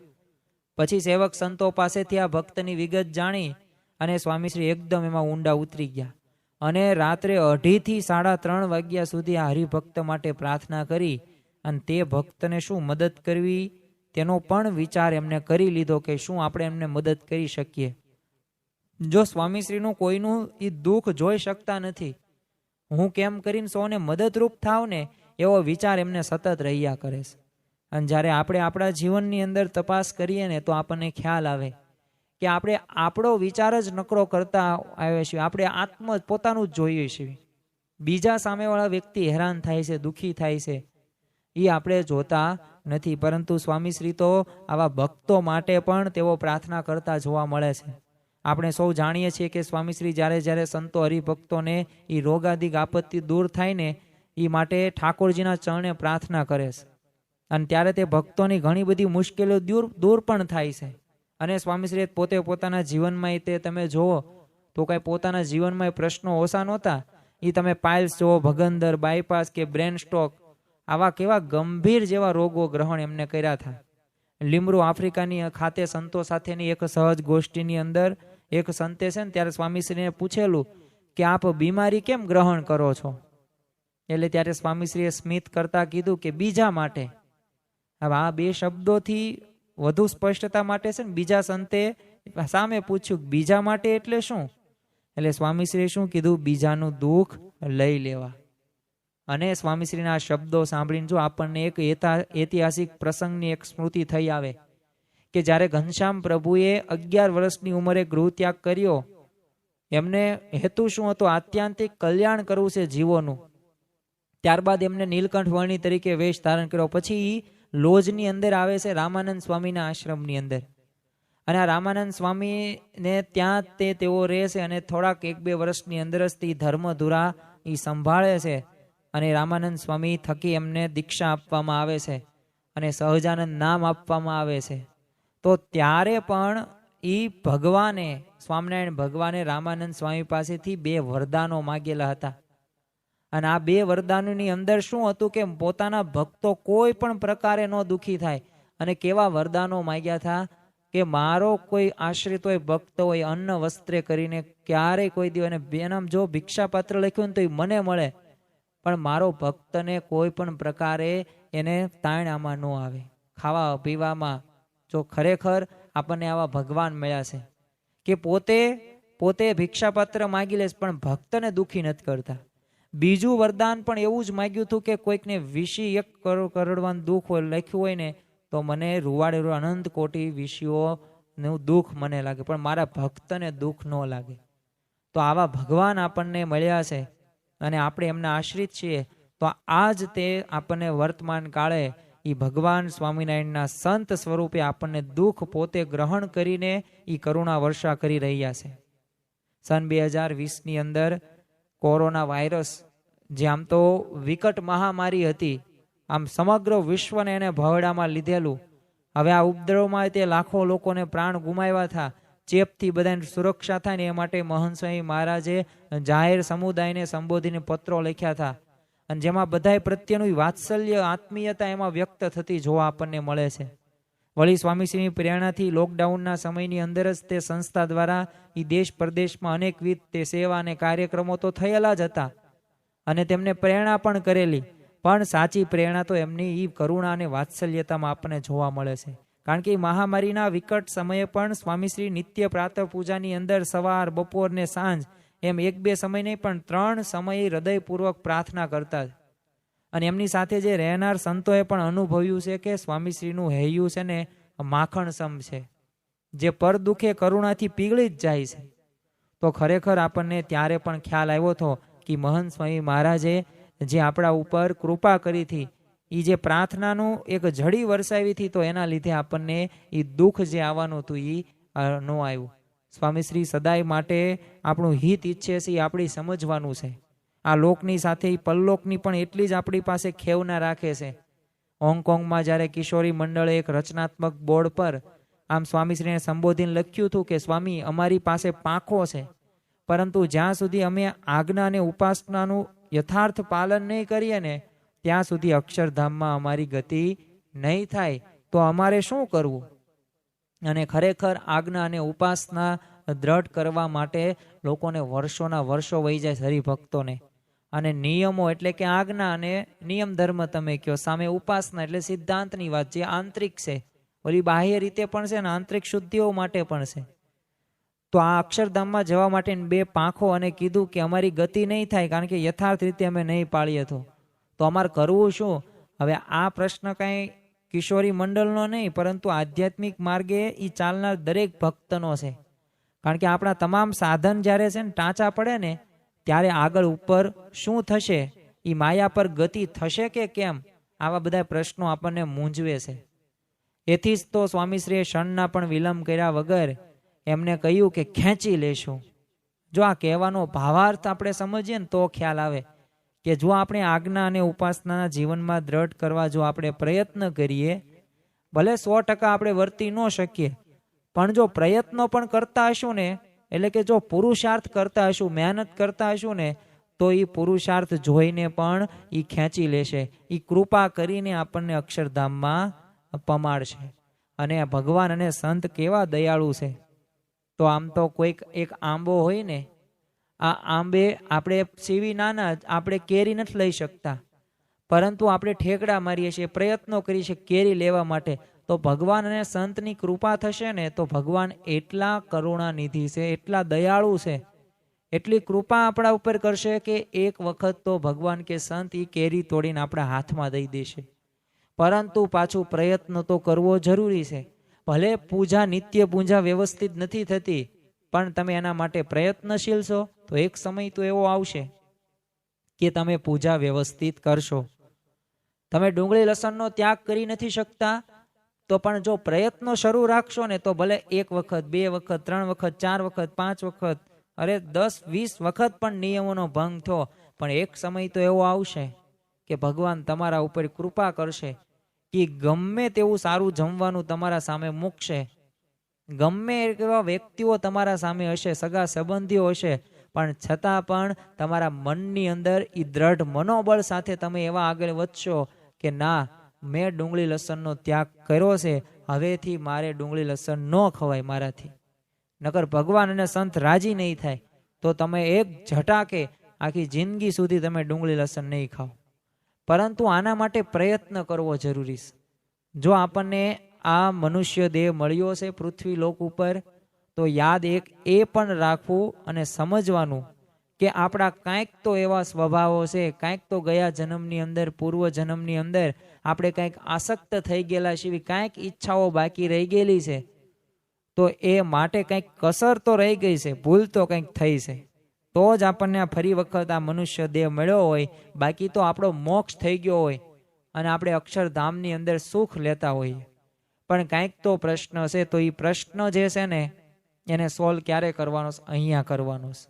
પછી સેવક સંતો પાસેથી આ ભક્તની વિગત જાણી અને સ્વામીશ્રી એકદમ એમાં ઊંડા ઉતરી ગયા અને રાત્રે 2:30 થી 3:30 વાગ્યા સુધી આ હરિભક્ત માટે પ્રાર્થના કરી. અને તે ભક્તને શું મદદ કરવી તેનો પણ વિચાર એમને કરી લીધો કે શું આપણે એમને મદદ કરી શકીએ. જો સ્વામીશ્રીનું કોઈનું એ દુઃખ જોઈ શકતા નથી, હું કેમ કરીને સૌને મદદરૂપ થાવ ને એવો વિચાર એમને સતત રહ્યા કરે છે. અને જ્યારે આપણે આપણા જીવનની અંદર તપાસ કરીએ ને તો આપણને ખ્યાલ આવે કે આપણે આપણો વિચાર જ નકરો કરતા આવ્યા છીએ. આપણે પોતાનું જ જોઈએ છીએ. બીજા સામેવાળા વ્યક્તિ હેરાન થાય છે, દુઃખી થાય છે, એ આપણે જોતા નથી. પરંતુ સ્વામીશ્રી તો આવા ભક્તો માટે પણ તેઓ પ્રાર્થના કરતા જોવા મળે છે. આપણે સૌ જાણીએ છીએ કે સ્વામીશ્રી જ્યારે જ્યારે સંતો હરિભક્તોને એ રોગાદિક આપત્તિ દૂર થાય ને એ માટે ઠાકોરજીના ચરણે પ્રાર્થના કરે છે. અને ત્યારે તે ભક્તોની ઘણી બધી મુશ્કેલીઓ દૂર પણ થાય છે. અને સ્વામીશ્રી પોતે પોતાના જીવનમાં તે તમે જુઓ તો કાંઈ પોતાના જીવનમાં પ્રશ્નો ઓછા નહોતા. એ તમે પાઇલ્સ જુઓ, ભગંદર, બાયપાસ કે બ્રેન સ્ટ્રોક, આવા કેવા ગંભીર જેવા રોગો ગ્રહણ એમને કર્યા હતા. લીમરૂ આફ્રિકાની ખાતે સંતો સાથેની એક સહજ ગોષ્ઠીની અંદર એક સંતે છે ને ત્યારે સ્વામીશ્રીને પૂછેલું કે આપ બીમારી કેમ ગ્રહણ કરો છો? એટલે ત્યારે સ્વામીશ્રીએ સ્મિત કરતા કીધું કે બીજા માટે. હવે આ બે શબ્દોથી વધુ સ્પષ્ટતા માટે છે ને બીજા સંતે સામે પૂછ્યું બીજા માટે એટલે શું? એટલે સ્વામીશ્રીએ શું કીધું? બીજાનું દુઃખ લઈ લેવા. અને સ્વામીશ્રીના આ શબ્દો સાંભળીને જો આપણને એક ઐતિહાસિક પ્રસંગની એક સ્મૃતિ થઈ આવે કે જ્યારે ઘનશ્યામ પ્રભુએ 11 વર્ષની ઉંમરે ગૃહત્યાગ કર્યો, એમને હેતુ શું હતો? આત્યંતિક કલ્યાણ કરવું છે જીવોનું. ત્યારબાદ એમને નીલકંઠ વર્ણી તરીકે વેશ ધારણ કર્યો. પછી લોજની અંદર આવે છે રામાનંદ સ્વામીના આશ્રમની અંદર. અને આ રામાનંદ સ્વામીને ત્યાં તેઓ રહે છે અને થોડાક 1-2 વર્ષની અંદર જ તે ધર્મધુરા એ સંભાળે છે. અને રામાનંદ સ્વામી થકી એમને દીક્ષા આપવામાં આવે છે અને સહજાનંદ નામ આપવામાં આવે છે. તો ત્યારે પણ એ ભગવાને સ્વામિનારાયણ ભગવાને રામાનંદ સ્વામી પાસેથી 2 વરદાનો માગેલા હતા. અને આ 2 વરદાનોની અંદર શું હતું કે પોતાના ભક્તો કોઈ પણ પ્રકારે ન દુઃખી થાય. અને કેવા વરદાનો માગ્યા હતા કે મારો કોઈ આશ્રિત હોય, ભક્ત હોય, અન્ન વસ્ત્રે કરીને ક્યારેય કોઈ દિવસ બેનામ જો ભિક્ષાપાત્ર લખ્યું ને તો એ મને મળે, પણ મારો ભક્તને કોઈ પણ પ્રકારે એને તાણ આમાં ન આવે. ખાવા પીવામાં જો ખરેખર આપણને આવા ભગવાન મળ્યા છે કે પોતે ભિક્ષાપાત્ર માગી લેશ પણ ભક્તને દુઃખી નથી કરતા. બીજું વરદાન પણ એવું જ માગ્યું હતું કે કોઈકને 21 કરોડવાનું દુઃખ હોય લખ્યું હોય ને તો મને રૂવાડે અનંત કોટી વિષયોનું દુઃખ મને લાગે, પણ મારા ભક્તને દુઃખ ન લાગે. તો આવા ભગવાન આપણને મળ્યા છે અને આપણે એમના આશ્રિત છીએ. તો આજ તે આપણને વર્તમાન કાળે એ ભગવાન સ્વામિનારાયણના સંત સ્વરૂપે આપણને દુઃખ પોતે ગ્રહણ કરીને એ કરુણા વર્ષા કરી રહ્યા છે. સન 2020ની અંદર કોરોના વાયરસ જે આમ તો વિકટ મહામારી હતી, આમ સમગ્ર વિશ્વને એને ભવડામાં લીધેલું. હવે આ ઉપદ્રવમાં તે લાખો લોકોને પ્રાણ ગુમાવ્યા હતા. ચેપથી બધાને સુરક્ષા થાય ને એ માટે મહંત સ્વામી મહારાજે જાહેર સમુદાયને સંબોધીને પત્રો લખ્યા હતા. અને જેમાં બધાય પ્રત્યેનું વાત્સલ્ય આત્મીયતા એમાં વ્યક્ત થતી જોવા આપણને મળે છે. વળી સ્વામીશ્રીની પ્રેરણાથી લોકડાઉનના સમયની અંદર જ તે સંસ્થા દ્વારા એ દેશ પરદેશમાં અનેકવિધ તે સેવા અને કાર્યક્રમો તો થયેલા જ હતા અને તેમને પ્રેરણા પણ કરેલી. પણ સાચી પ્રેરણા તો એમની એ કરુણા અને વાત્સલ્યતામાં આપણને જોવા મળે છે. કારણ કે મહામારીના વિકટ સમયે પણ સ્વામીશ્રી નિત્ય પ્રાતઃ પૂજાની અંદર સવાર, બપોર ને સાંજ એમ 1-2 સમય નહીં પણ 3 સમયે હૃદયપૂર્વક પ્રાર્થના કરતા. અને એમની સાથે જે રહેનાર સંતોએ પણ અનુભવ્યું છે કે સ્વામીશ્રીનું હૈયું છે ને માખણ સમ છે, જે પર દુઃખે કરુણાથી પીગળી જ જાય છે. તો ખરેખર આપણને ત્યારે પણ ખ્યાલ આવ્યો હતો કે મહંત સ્વામી મહારાજે જે આપણા ઉપર કૃપા કરી હતી, એ જે પ્રાર્થનાનું એક જડી વરસાવી હતી, તો એના લીધે આપણને એ દુઃખ જે આવવાનું હતું એ ન આવ્યું. સ્વામીશ્રી સદાય માટે આપણું હિત ઈચ્છે છે એ આપણે સમજવાનું છે. આ લોકની સાથે પરલોકની પણ એટલી જ આપણી પાસે ખેવના રાખે છે. હોંગકોંગમાં જ્યારે કિશોરી મંડળે એક રચનાત્મક બોર્ડ પર આમ સ્વામીશ્રીને સંબોધીને લખ્યું હતું કે સ્વામી, અમારી પાસે પાંખો છે, પરંતુ જ્યાં સુધી અમે આજ્ઞા અને ઉપાસનાનું યથાર્થ પાલન નહીં કરીએ ને ત્યાં સુધી અક્ષરધામમાં અમારી ગતિ નહીં થાય. તો અમારે શું કરવું? અને ખરેખર આજ્ઞા અને ઉપાસના દ્રઢ કરવા માટે લોકોને વર્ષોના વર્ષો વહી જાય હરિભક્તોને. અને નિયમો એટલે કે આજ્ઞા અને નિયમ ધર્મ તમે કહો, સામે ઉપાસના એટલે સિદ્ધાંતની વાત જે આંતરિક છે, ઓલી બાહ્ય રીતે પણ છે ને આંતરિક શુદ્ધિઓ માટે પણ છે. તો આ અક્ષરધામમાં જવા માટે 2 પાંખો અને કીધું કે અમારી ગતિ નહીં થાય કારણ કે યથાર્થ રીતે અમે નહીં પાળીએ તો અમારે કરવું શું? હવે આ પ્રશ્ન કાંઈ કિશોરી મંડળનો નહીં, પરંતુ આધ્યાત્મિક માર્ગે એ ચાલનાર દરેક ભક્તનો છે. કારણ કે આપણા તમામ સાધન જ્યારે છે ને ટાંચા પડે ને ત્યારે આગળ ઉપર શું થશે, એ માયા પર ગતિ થશે કે કેમ, આવા બધા પ્રશ્નો આપણને મૂંઝવે છે. એથી જ તો સ્વામીશ્રીએ ક્ષણના પણ વિલંબ કર્યા વગર એમને કહ્યું કે ખેંચી લેશું. જો આ કહેવાનો ભાવાર્થ આપણે સમજીએ ને તો ખ્યાલ આવે કે જો આપણે આજ્ઞા અને ઉપાસનાના જીવનમાં દ્રઢ કરવા જો આપણે પ્રયત્ન કરીએ, ભલે 100% આપણે વર્તી ન શકીએ, પણ જો પ્રયત્નો પણ કરતા હશું ને, એટલે કે જો પુરુષાર્થ કરતા હશું, મહેનત કરતા હશું ને, તો એ પુરુષાર્થ જોઈને પણ એ ખેંચી લેશે. એ કૃપા કરીને આપણને અક્ષરધામમાં પમાડશે. અને ભગવાન અને સંત કેવા દયાળુ છે. તો આમ તો કોઈક એક આંબો હોય ને, આ આંબે આપણે સીવી નાના, આપણે કેરી નથી લઈ શકતા, પરંતુ આપણે ઠેકડા મારીએ છીએ, પ્રયત્નો કરીએ છીએ કેરી લેવા માટે. તો ભગવાન અને સંતની કૃપા થશે ને તો ભગવાન એટલા કરુણાનિધિ છે, એટલા દયાળુ છે, એટલી કૃપા આપણા ઉપર કરશે કે એક વખત તો ભગવાન કે સંત એ કેરી તોડીને આપણા હાથમાં દઈ દેશે. પરંતુ પાછું પ્રયત્ન તો કરવો જરૂરી છે. ભલે પૂજા નિત્ય પૂજા વ્યવસ્થિત નથી થતી, પણ તમે એના માટે પ્રયત્નશીલ છો તો એક સમય તો એવો આવશે કે તમે પૂજા વ્યવસ્થિત કરશો. તમે ડુંગળી લસણનો ત્યાગ કરી નથી શકતા, તો પણ જો પ્રયત્નો શરૂ રાખશો ને તો ભલે 1 વખત, 2 વખત, 3 વખત, 4 વખત, 5 વખત, અરે 10, 20 વખત પણ નિયમોનો ભંગ થયો, પણ એક સમય તો એવો આવશે કે ભગવાન તમારા ઉપર કૃપા કરશે કે ગમે તેવું સારું જમવાનું તમારા સામે મૂકશે ગમે એવા વ્યક્તિઓ તમારા સામે હશે, સગા સંબંધીઓ હશે, પણ છતાં પણ તમારા મનની અંદર એ દ્રઢ મનોબળ સાથે તમે એવા આગળ વધશો કે ના, મેં ડુંગળી લસણનો ત્યાગ કર્યો છે, હવેથી મારે ડુંગળી લસણ ન ખવાય મારાથી. નકર ભગવાન અને સંત રાજી નહીં થાય તો તમે એક ઝટાકે આખી જિંદગી સુધી તમે ડુંગળી લસણ નહીં ખાઓ. પરંતુ આના માટે પ્રયત્ન કરવો જરૂરી છે. જો આપણને આ મનુષ્ય દેહ મળ્યો છે પૃથ્વી લોક ઉપર, તો યાદ એક એ પણ રાખવું અને સમજવાનું કે આપણા કાંઈક તો એવા સ્વભાવો છે, કાંઈક તો ગયા જન્મની અંદર, પૂર્વ જન્મની અંદર આપણે કાંઈક આસક્ત થઈ ગયેલા છીએ, કાંઈક ઈચ્છાઓ બાકી રહી ગયેલી છે, તો એ માટે કંઈક કસર તો રહી ગઈ છે, ભૂલ તો કંઈક થઈ છે, તો જ આપણને આ ફરી વખત આ મનુષ્ય દેહ મળ્યો હોય. બાકી તો આપણો મોક્ષ થઈ ગયો હોય અને આપણે અક્ષરધામની અંદર સુખ લેતા હોઈએ. પણ કાંઈક તો પ્રશ્ન છે, તો એ પ્રશ્ન જે છે ને એને સોલ્વ ક્યારે કરવાનો છે? અહીંયા કરવાનો છે.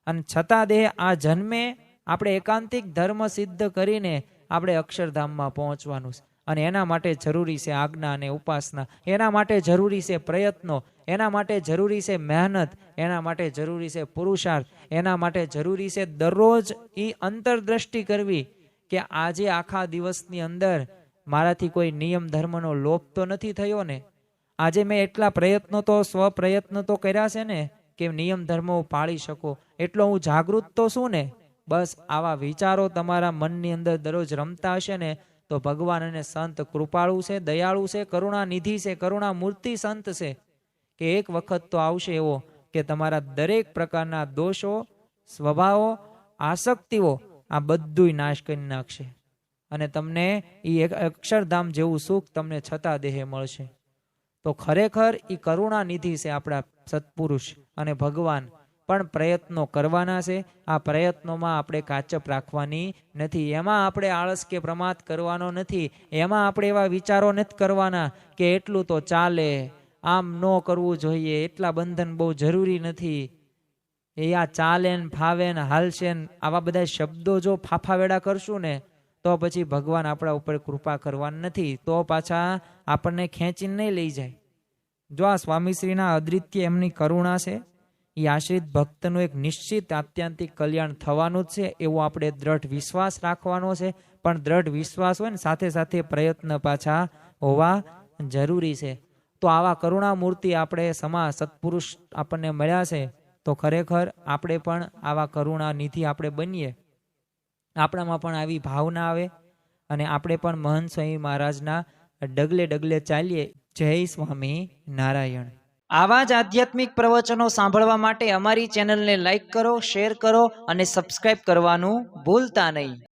અને છતાં દેહ આ જન્મે આપણે એકાંતિક ધર્મ સિદ્ધ કરીને આપણે અક્ષરધામમાં પહોંચવાનું છે. અને એના માટે જરૂરી છે આજ્ઞા અને ઉપાસના, એના માટે જરૂરી છે પ્રયત્નો, એના માટે જરૂરી છે મહેનત, એના માટે જરૂરી છે પુરુષાર્થ, એના માટે જરૂરી છે દરરોજ એ અંતરદ્રષ્ટિ કરવી કે આજે આખા દિવસની અંદર મારાથી કોઈ નિયમ ધર્મનો લોપ તો નથી થયો ને? આજે મેં એટલા પ્રયત્નો તો સ્વપ્રયત્નો તો કર્યા છે ને કે નિયમ ધર્મો પાળી શકો, એટલો હું જાગૃત તો છું ને? બસ આવા વિચારો તમારા મનની અંદર દરરોજ રમતા હશે ને તો ભગવાન અને સંત કૃપાળુ છે, દયાળુ છે, કરુણા નિધિ છે, કરુણા મૂર્તિ સંત છે કે એક વખત તો આવશે એવો કે તમારા દરેક પ્રકારના દોષો, સ્વભાવો, આસક્તિઓ આ બધુંય નાશ કરી નાખશે અને તમને એ એક અક્ષરધામ જેવું સુખ તમને છતાં દેહે મળશે. તો ખરેખર એ કરુણા નિધિ છે આપણા સત્પુરુષ અને ભગવાન. પણ પ્રયત્નો કરવાના છે. આ પ્રયત્નોમાં આપણે કાચપ રાખવાની નથી, એમાં આપણે આળસ કે પ્રમાદ કરવાનો નથી, એમાં આપણે એવા વિચારો નથી કરવાના કે એટલું તો ચાલે, આમ ન કરવું જોઈએ, એટલા બંધન બહુ જરૂરી નથી, એ આ ચાલે ને ફાવે ને હાલશે ને આવા બધા શબ્દો જો ફાફાવેડા કરશું ને તો પછી ભગવાન આપણા ઉપર કૃપા કરવાના નથી, તો પાછા આપણને ખેંચીને નહીં લઈ જાય. જો આ સ્વામીશ્રીના અદ્વિતીય એમની કરુણા છે, એ આશ્રિત ભક્તનું એક નિશ્ચિત આત્યંતિક કલ્યાણ થવાનું જ છે એવો આપણે દ્રઢ વિશ્વાસ રાખવાનો છે. પણ દ્રઢ વિશ્વાસ હોય ને સાથે સાથે પ્રયત્ન પાછા હોવા જરૂરી છે. તો આવા કરુણા મૂર્તિ આપણે સમા સત્પુરુષ આપણને મળ્યા છે, તો ખરેખર આપણે પણ આવા કરુણા નિધિ આપણે બનીએ, આપણામાં પણ આવી ભાવના આવે અને આપણે પણ મહંત સ્વામી મહારાજના ડગલે ડગલે ચાલીએ. જય સ્વામી નારાયણ. આવા જ આધ્યાત્મિક પ્રવચનો સાંભળવા માટે અમારી ચેનલને લાઈક કરો, શેર કરો અને સબસ્ક્રાઇબ કરવાનું ભૂલતા નહીં.